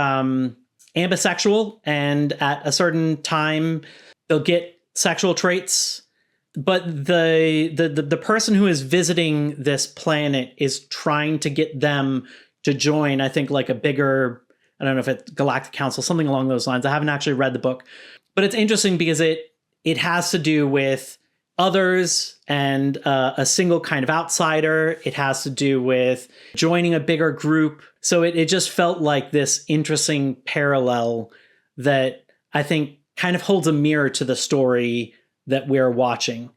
ambisexual, and at a certain time they'll get sexual traits. But the person who is visiting this planet is trying to get them to join, I think, like a bigger, I don't know if it's Galactic Council, something along those lines. I haven't actually read the book, but it's interesting because it has to do with others and a single kind of outsider. It has to do with joining a bigger group. So it just felt like this interesting parallel that I think kind of holds a mirror to the story that we're watching.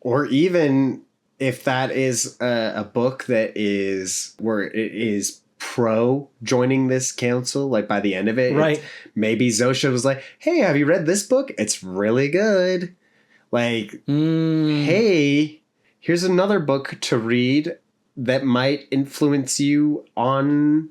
Or even if that is a book that is where it is pro joining this council, like by the end of it, right? Maybe Zosha was like, hey, have you read this book? It's really good. Like, hey, here's another book to read that might influence you on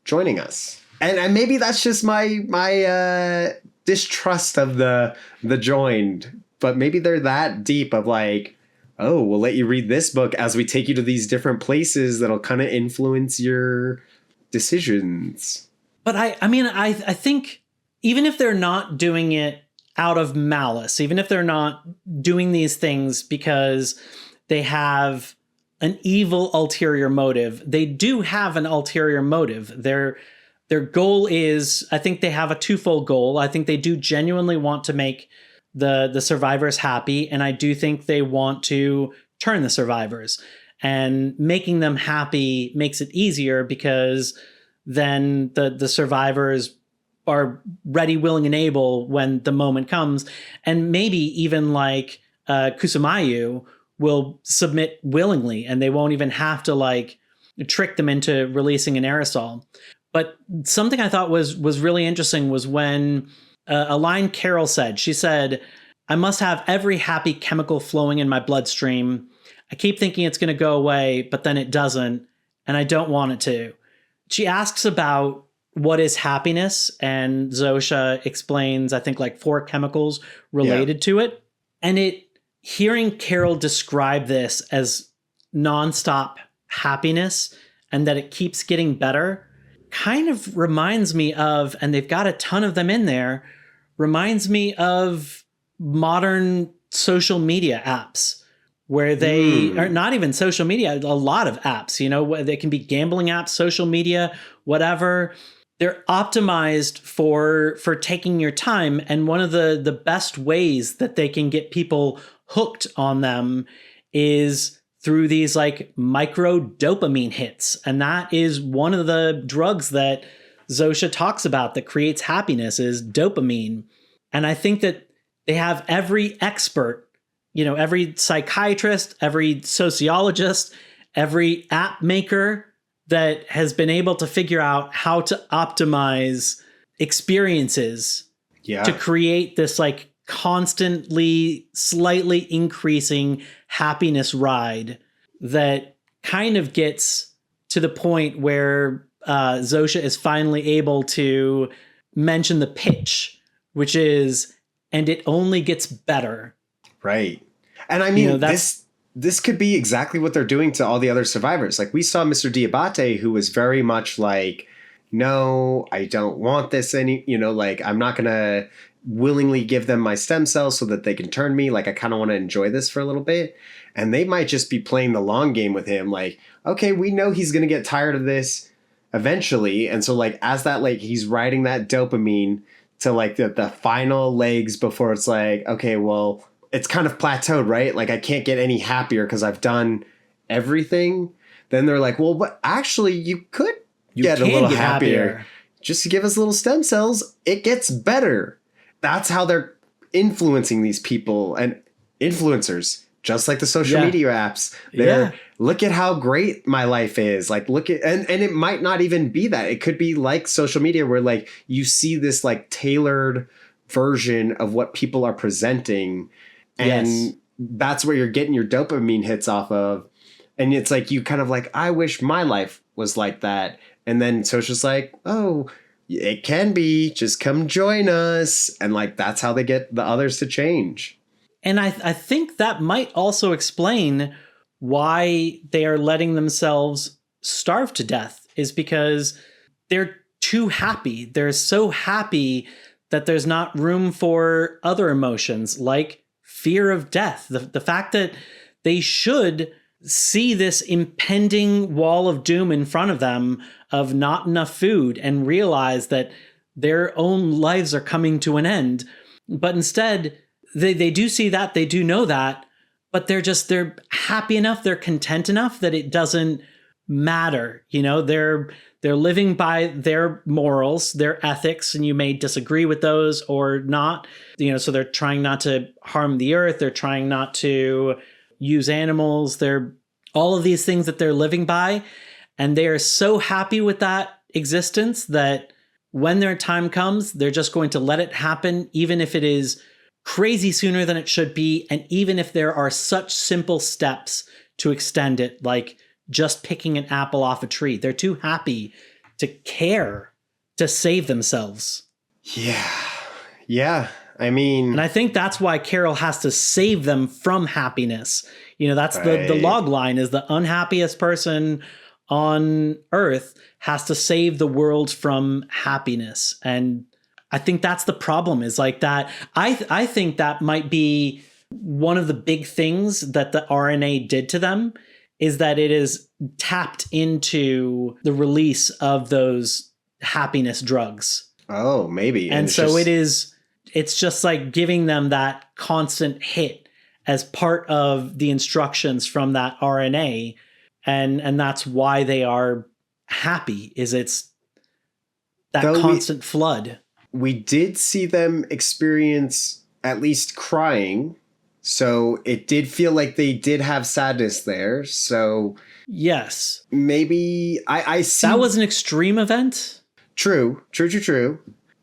joining us. And maybe that's just my distrust of the joined, but maybe they're that deep of like, oh, we'll let you read this book as we take you to these different places that'll kind of influence your decisions. But I think even if they're not doing it out of malice, even if they're not doing these things because they have an evil ulterior motive, they do have an ulterior motive. Their goal is, I think they have a twofold goal. I think they do genuinely want to make the survivors happy, and I do think they want to turn the survivors. And making them happy makes it easier because then the survivors are ready, willing, and able when the moment comes. And maybe even like Kusimayu will submit willingly, and they won't even have to like trick them into releasing an aerosol. But something I thought was really interesting was when a line Carol said. She said, "I must have every happy chemical flowing in my bloodstream. I keep thinking it's going to go away, but then it doesn't, and I don't want it to." She asks about what is happiness, and Zosha explains, I think, like 4 chemicals related to it. And hearing Carol describe this as nonstop happiness and that it keeps getting better kind of reminds me of, and they've got a ton of them in there, reminds me of modern social media apps where they are not even social media, a lot of apps, you know, they can be gambling apps, social media, whatever. They're optimized for taking your time. And one of the best ways that they can get people hooked on them is through these like micro dopamine hits. And that is one of the drugs that Zosha talks about that creates happiness is dopamine. And I think that they have every expert, you know, every psychiatrist, every sociologist, every app maker that has been able to figure out how to optimize experiences to create this like constantly slightly increasing happiness ride that kind of gets to the point where Zosha is finally able to mention the pitch, which is, and it only gets better. Right. And I mean, You know, this could be exactly what they're doing to all the other survivors. Like we saw Mr. Diabate, who was very much like, no, I don't want this like I'm not going to willingly give them my stem cells so that they can turn me. Like I kind of want to enjoy this for a little bit. And they might just be playing the long game with him. Like, okay, we know he's going to get tired of this eventually. And so like, as that, like he's riding that dopamine to like the final legs before it's like, okay, well, it's kind of plateaued, right? Like I can't get any happier because I've done everything. Then they're like, well, but actually you could get a little happier. Just to give us little stem cells. It gets better. That's how they're influencing these people and influencers, just like the social media apps. They're look at how great my life is. Like look at, and it might not even be that. It could be like social media where like you see this like tailored version of what people are presenting. And that's where you're getting your dopamine hits off of. And it's like, you kind of like, I wish my life was like that. And then Social's like, oh, it can be, just come join us. And like, that's how they get the others to change. And I think that might also explain why they are letting themselves starve to death, is because they're too happy. They're so happy that there's not room for other emotions like fear of death. The fact that they should see this impending wall of doom in front of them of not enough food and realize that their own lives are coming to an end. But instead, they do see that, they do know that, but they're happy enough, they're content enough that it doesn't matter. You know, they're living by their morals, their ethics, and you may disagree with those or not. You know, so they're trying not to harm the earth, they're trying not to use animals, they're all of these things that they're living by, and they are so happy with that existence that when their time comes, they're just going to let it happen, even if it is crazy sooner than it should be, and even if there are such simple steps to extend it, like just picking an apple off a tree. They're too happy to care to save themselves. Yeah. I mean, and I think that's why Carol has to save them from happiness. You know, that's right. the log line is the unhappiest person on Earth has to save the world from happiness. And I think that's the problem, is like that. I think that might be one of the big things that the RNA did to them, is that it is tapped into the release of those happiness drugs. Oh, maybe. And so it's just like giving them that constant hit as part of the instructions from that RNA. And that's why they are happy, is it's that constant flood. We did see them experience at least crying. So it did feel like they did have sadness there. So yes, maybe I see that was an extreme event. True.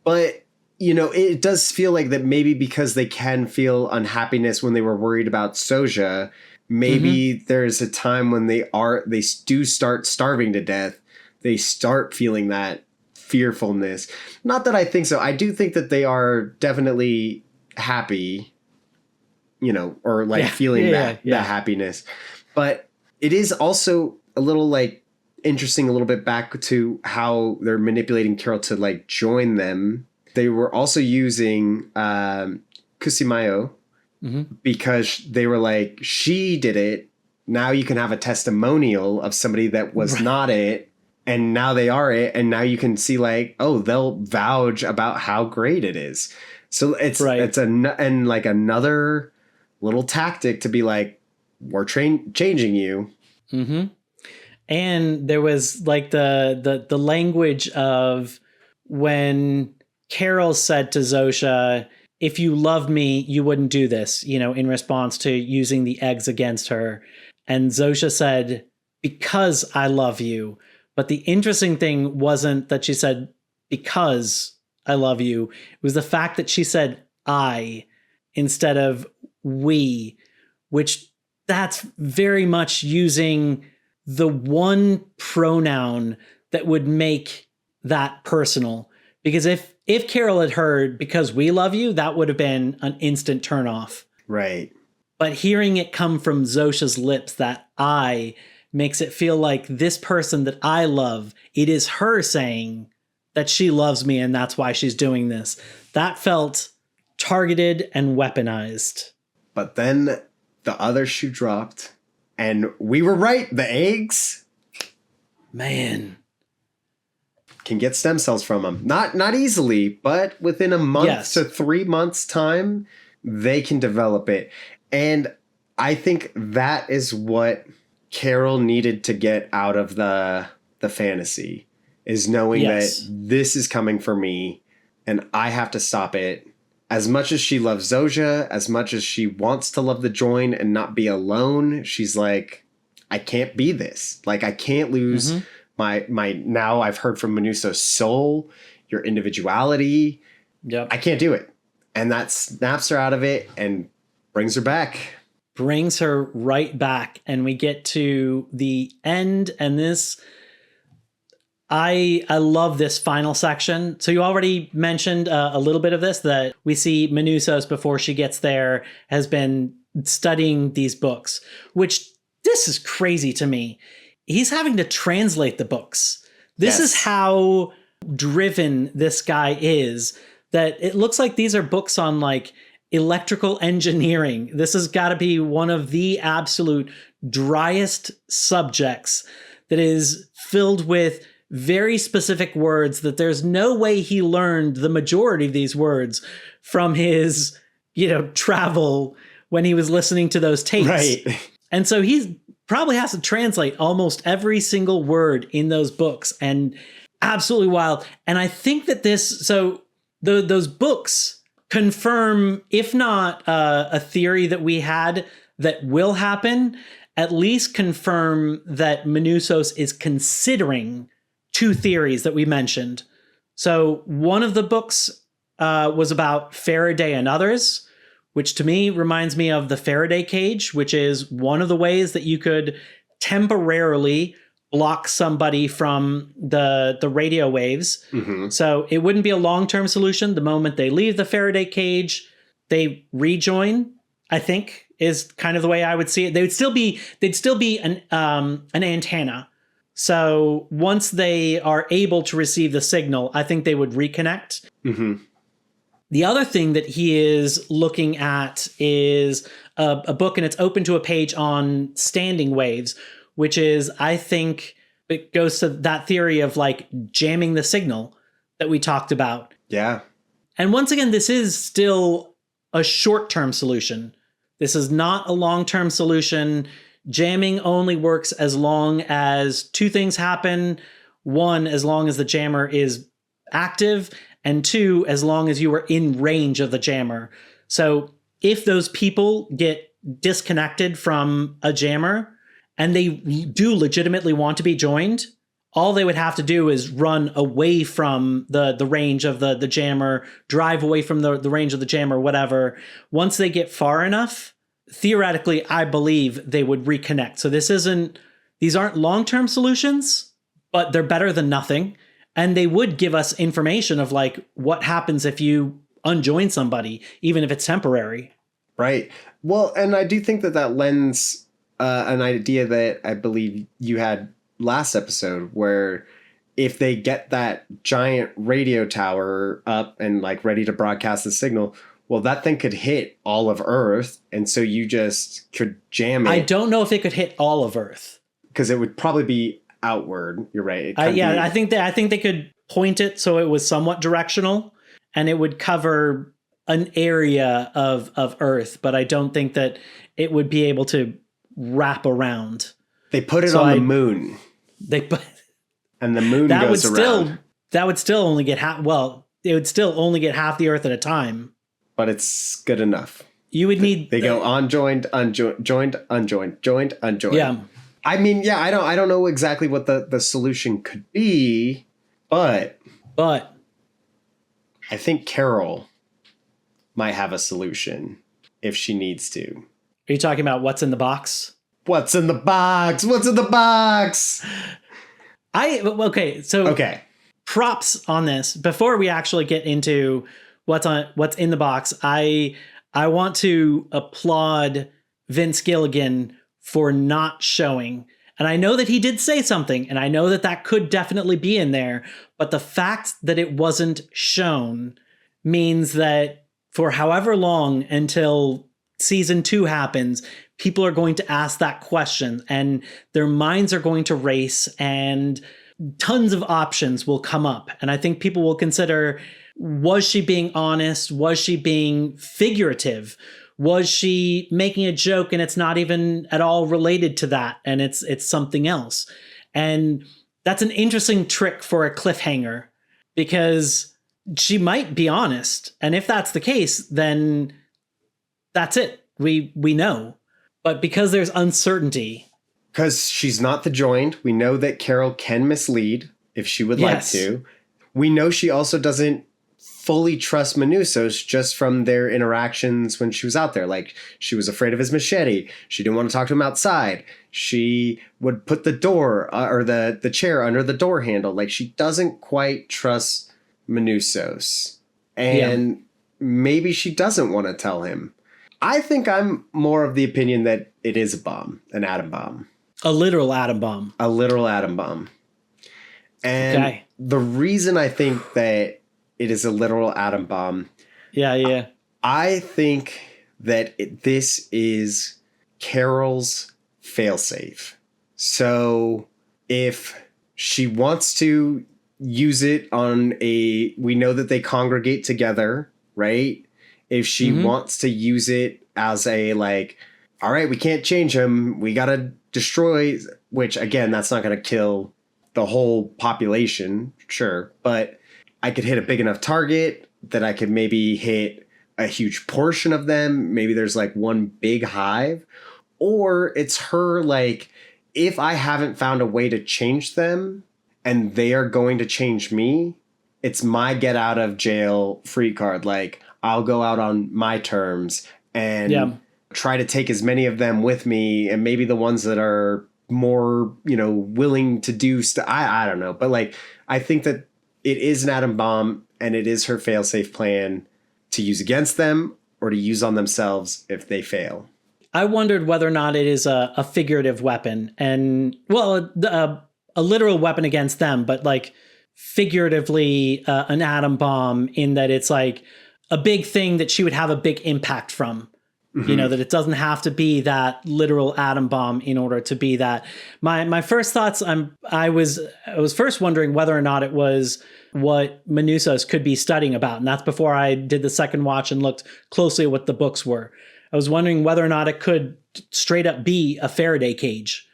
But you know, it does feel like that maybe because they can feel unhappiness when they were worried about Soja, maybe there's a time when they do start starving to death. They start feeling that fearfulness. Not that I think so. I do think that they are definitely happy, you know, or like feeling that happiness. But it is also a little like interesting, a little bit back to how they're manipulating Carol to like join them. They were also using Kusimayu because they were like, she did it. Now you can have a testimonial of somebody that was not it. And now they are it. And now you can see like, oh, they'll vouch about how great it is. So it's like another little tactic to be like, we're changing you. Mm-hmm. And there was like the language of when Carol said to Zosha, if you loved me, you wouldn't do this, you know, in response to using the eggs against her. And Zosha said, because I love you. But the interesting thing wasn't that she said, because I love you. It was the fact that she said, I, instead of we, which that's very much using the one pronoun that would make that personal. Because if Carol had heard "because we love you," that would have been an instant turnoff. Right. But hearing it come from Zosha's lips, that "I," makes it feel like this person that I love, it is her saying that she loves me and that's why she's doing this. That felt targeted and weaponized. But then the other shoe dropped, and we were right. The eggs, Man. can get stem cells from them. Not easily, but within a month to 3 months time, they can develop it. And I think that is what Carol needed to get out of the fantasy, is knowing that this is coming for me and I have to stop it. As much as she loves Zoja, as much as she wants to love the join and not be alone, she's like, I can't be this. Like, I can't lose my now I've heard from Manousos' soul, your individuality. Yep. I can't do it. And that snaps her out of it and brings her back. Brings her right back. And we get to the end, and this... I love this final section. So you already mentioned a little bit of this, that we see Manousos before she gets there has been studying these books, which this is crazy to me. He's having to translate the books. This is how driven this guy is, that it looks like these are books on like electrical engineering. This has got to be one of the absolute driest subjects that is filled with very specific words that there's no way he learned the majority of these words from his, travel when he was listening to those tapes. Right. And so he probably has to translate almost every single word in those books, and absolutely wild. And I think that those books confirm, if not a theory that we had that will happen, at least confirm that Manousos is considering two theories that we mentioned. So one of the books was about Faraday and others, which to me reminds me of the Faraday cage, which is one of the ways that you could temporarily block somebody from the radio waves. Mm-hmm. So it wouldn't be a long-term solution. The moment they leave the Faraday cage, they rejoin, I think, is kind of the way I would see it. They'd still be an antenna. So once they are able to receive the signal, I think they would reconnect. Mm-hmm. The other thing that he is looking at is a book, and it's open to a page on standing waves, which is, I think, it goes to that theory of like jamming the signal that we talked about. Yeah. And once again, this is still a short-term solution. This is not a long-term solution. Jamming only works as long as two things happen. One, as long as the jammer is active, and two, as long as you are in range of the jammer. So if those people get disconnected from a jammer and they do legitimately want to be joined, all they would have to do is run away from the range of the jammer, drive away from the range of the jammer, whatever. Once they get far enough, theoretically, I believe they would reconnect. So these aren't long-term solutions, but they're better than nothing. And they would give us information of like what happens if you unjoin somebody, even if it's temporary. Right. Well, and I do think that lends an idea that I believe you had last episode, where if they get that giant radio tower up and like ready to broadcast the signal, well, that thing could hit all of Earth, and so you just could jam it. I don't know if it could hit all of Earth, because it would probably be outward. You're right. I think they could point it so it was somewhat directional, and it would cover an area of Earth. But I don't think that it would be able to wrap around. They put it on the moon. And the moon goes around. That would still only get half. Well, it would still only get half the Earth at a time. But it's good enough. You would need... They go unjoined, joined, unjoined, joined, unjoined. Yeah. I mean, yeah, I don't know exactly what the solution could be, but I think Carol might have a solution if she needs to. Are you talking about what's in the box? What's in the box? What's in the box? Okay, so Okay. props on this. Before we actually get into what's in the box, I want to applaud Vince Gilligan for not showing. And I know that he did say something, and I know that that could definitely be in there, but the fact that it wasn't shown means that for however long until season 2 happens, people are going to ask that question and their minds are going to race and tons of options will come up. And I think people will consider, was she being honest? Was she being figurative? Was she making a joke and it's not even at all related to that and it's something else? And that's an interesting trick for a cliffhanger because she might be honest. And if that's the case, then that's it. We know. But because there's uncertainty. Because she's not the joined, we know that Carol can mislead if she would like to. We know she also doesn't fully trust Manousos just from their interactions when she was out there. Like, she was afraid of his machete. She didn't want to talk to him outside. She would put the door or the chair under the door handle. Like, she doesn't quite trust Manousos. And maybe she doesn't want to tell him. I think I'm more of the opinion that it is a bomb, an atom bomb. A literal atom bomb. A literal atom bomb. And the reason I think that it is a literal atom bomb. Yeah. I think that this is Carol's failsafe. So if she wants to use it on we know that they congregate together, right? If she wants to use it as all right, we can't change him. We got to destroy, which again, that's not going to kill the whole population. Sure. But I could hit a big enough target that I could maybe hit a huge portion of them. Maybe there's one big hive, or it's her if I haven't found a way to change them and they are going to change me, it's my get out of jail free card. I'll go out on my terms and try to take as many of them with me, and maybe the ones that are more, willing to do stuff. I don't know. But I think that it is an atom bomb and it is her failsafe plan to use against them or to use on themselves if they fail. I wondered whether or not it is a figurative weapon and, well, a literal weapon against them, but figuratively an atom bomb in that it's a big thing that she would have a big impact from. That it doesn't have to be that literal atom bomb in order to be that. My first thoughts, I was first wondering whether or not it was what Manousos could be studying about. And that's before I did the second watch and looked closely at what the books were. I was wondering whether or not it could straight up be a Faraday cage.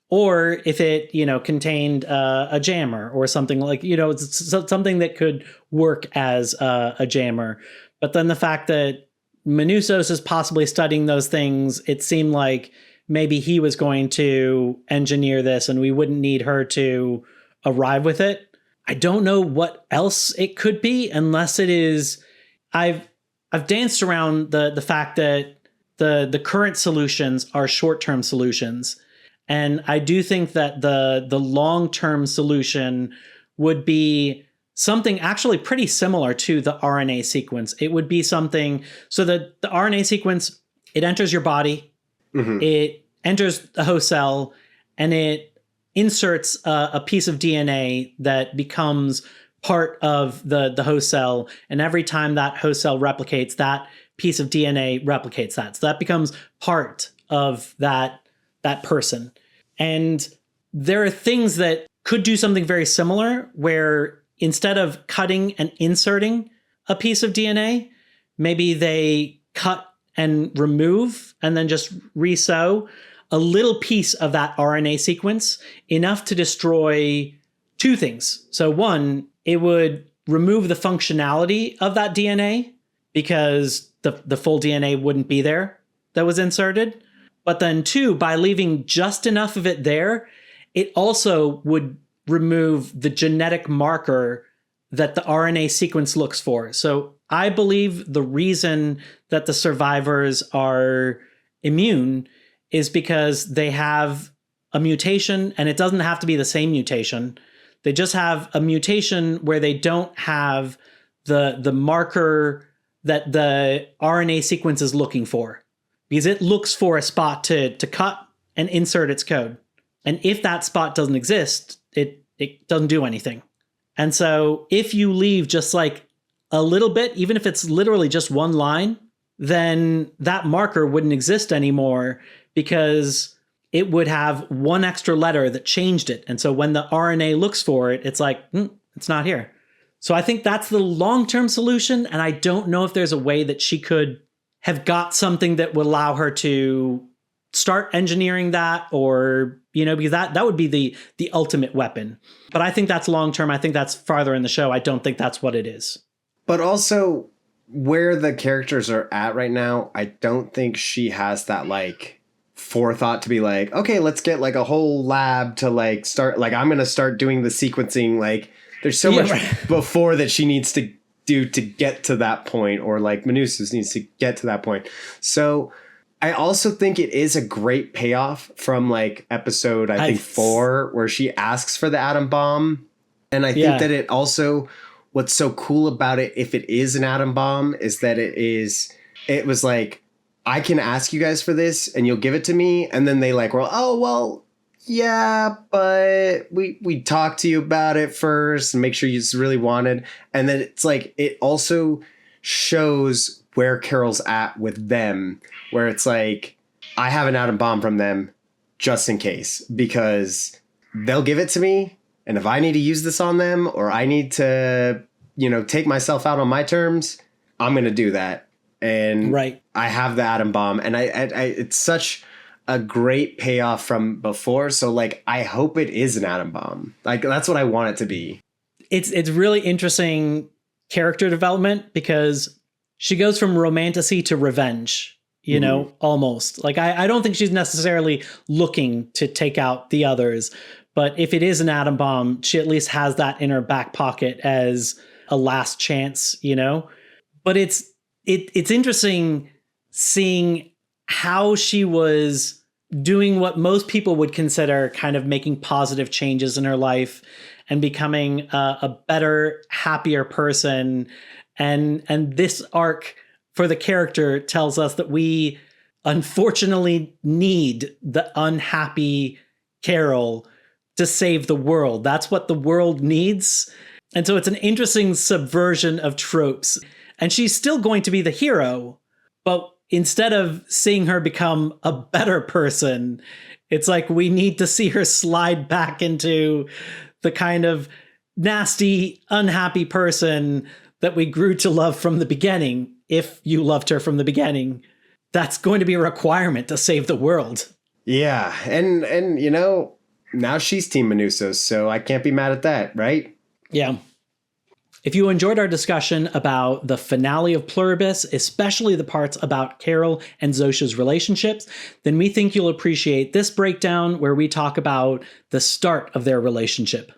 Or if it, contained a jammer or something something that could work as a jammer. But then the fact that Manousos is possibly studying those things, it seemed like maybe he was going to engineer this and we wouldn't need her to arrive with it. I don't know what else it could be unless it is. I've danced around the fact that the current solutions are short-term solutions. And I do think that the long-term solution would be something actually pretty similar to the RNA sequence. It would be something so that the RNA sequence, it enters your body, it enters the host cell, and it inserts a piece of DNA that becomes part of the host cell. And every time that host cell replicates, that piece of DNA replicates that. So that becomes part of that person. And there are things that could do something very similar where instead of cutting and inserting a piece of DNA, maybe they cut and remove and then just resew a little piece of that RNA sequence, enough to destroy two things. So one, it would remove the functionality of that DNA because the full DNA wouldn't be there that was inserted. But then two, by leaving just enough of it there, it also would remove the genetic marker that the RNA sequence looks for. So I believe the reason that the survivors are immune is because they have a mutation, and it doesn't have to be the same mutation. They just have a mutation where they don't have the marker that the RNA sequence is looking for, because it looks for a spot to cut and insert its code. And if that spot doesn't exist, it doesn't do anything. And so if you leave just like a little bit, even if it's literally just one line, then that marker wouldn't exist anymore, because it would have one extra letter that changed it. And so when the RNA looks for it, it's like, it's not here. So I think that's the long-term solution. And I don't know if there's a way that she could have got something that would allow her to start engineering that, or, because that would be the ultimate weapon. But I think that's long-term. I think that's farther in the show. I don't think that's what it is. But also, where the characters are at right now, I don't think she has that like forethought to be like, okay, let's get like a whole lab to like start, like I'm going to start doing the sequencing. Like there's so much before that she needs to do to get to that point, or like Manousos needs to get to that point. So I also think it is a great payoff from like episode, I think 4, where she asks for the atom bomb. And I think that it also, what's so cool about it, if it is an atom bomb, is that it was like, I can ask you guys for this and you'll give it to me. And then they like, well, yeah, but we talked to you about it first and make sure you really wanted. And then it's like, it also shows where Carol's at with them, where it's like, I have an atom bomb from them just in case, because they'll give it to me. And if I need to use this on them, or I need to, take myself out on my terms, I'm going to do that. And I have the atom bomb, and I it's such a great payoff from before. So like, I hope it is an atom bomb. Like that's what I want it to be. It's really interesting character development, because she goes from romantasy to revenge, almost. Like, I don't think she's necessarily looking to take out the others, but if it is an atom bomb, she at least has that in her back pocket as a last chance, But it's interesting seeing how she was doing what most people would consider kind of making positive changes in her life and becoming a better, happier person. And this arc for the character tells us that we unfortunately need the unhappy Carol to save the world. That's what the world needs. And so it's an interesting subversion of tropes. And she's still going to be the hero, but instead of seeing her become a better person, it's like we need to see her slide back into the kind of nasty, unhappy person that we grew to love from the beginning. If you loved her from the beginning, that's going to be a requirement to save the world. Yeah. And now she's Team Manousos, so I can't be mad at that, right? Yeah. If you enjoyed our discussion about the finale of Pluribus, especially the parts about Carol and Zosha's relationships, then we think you'll appreciate this breakdown where we talk about the start of their relationship.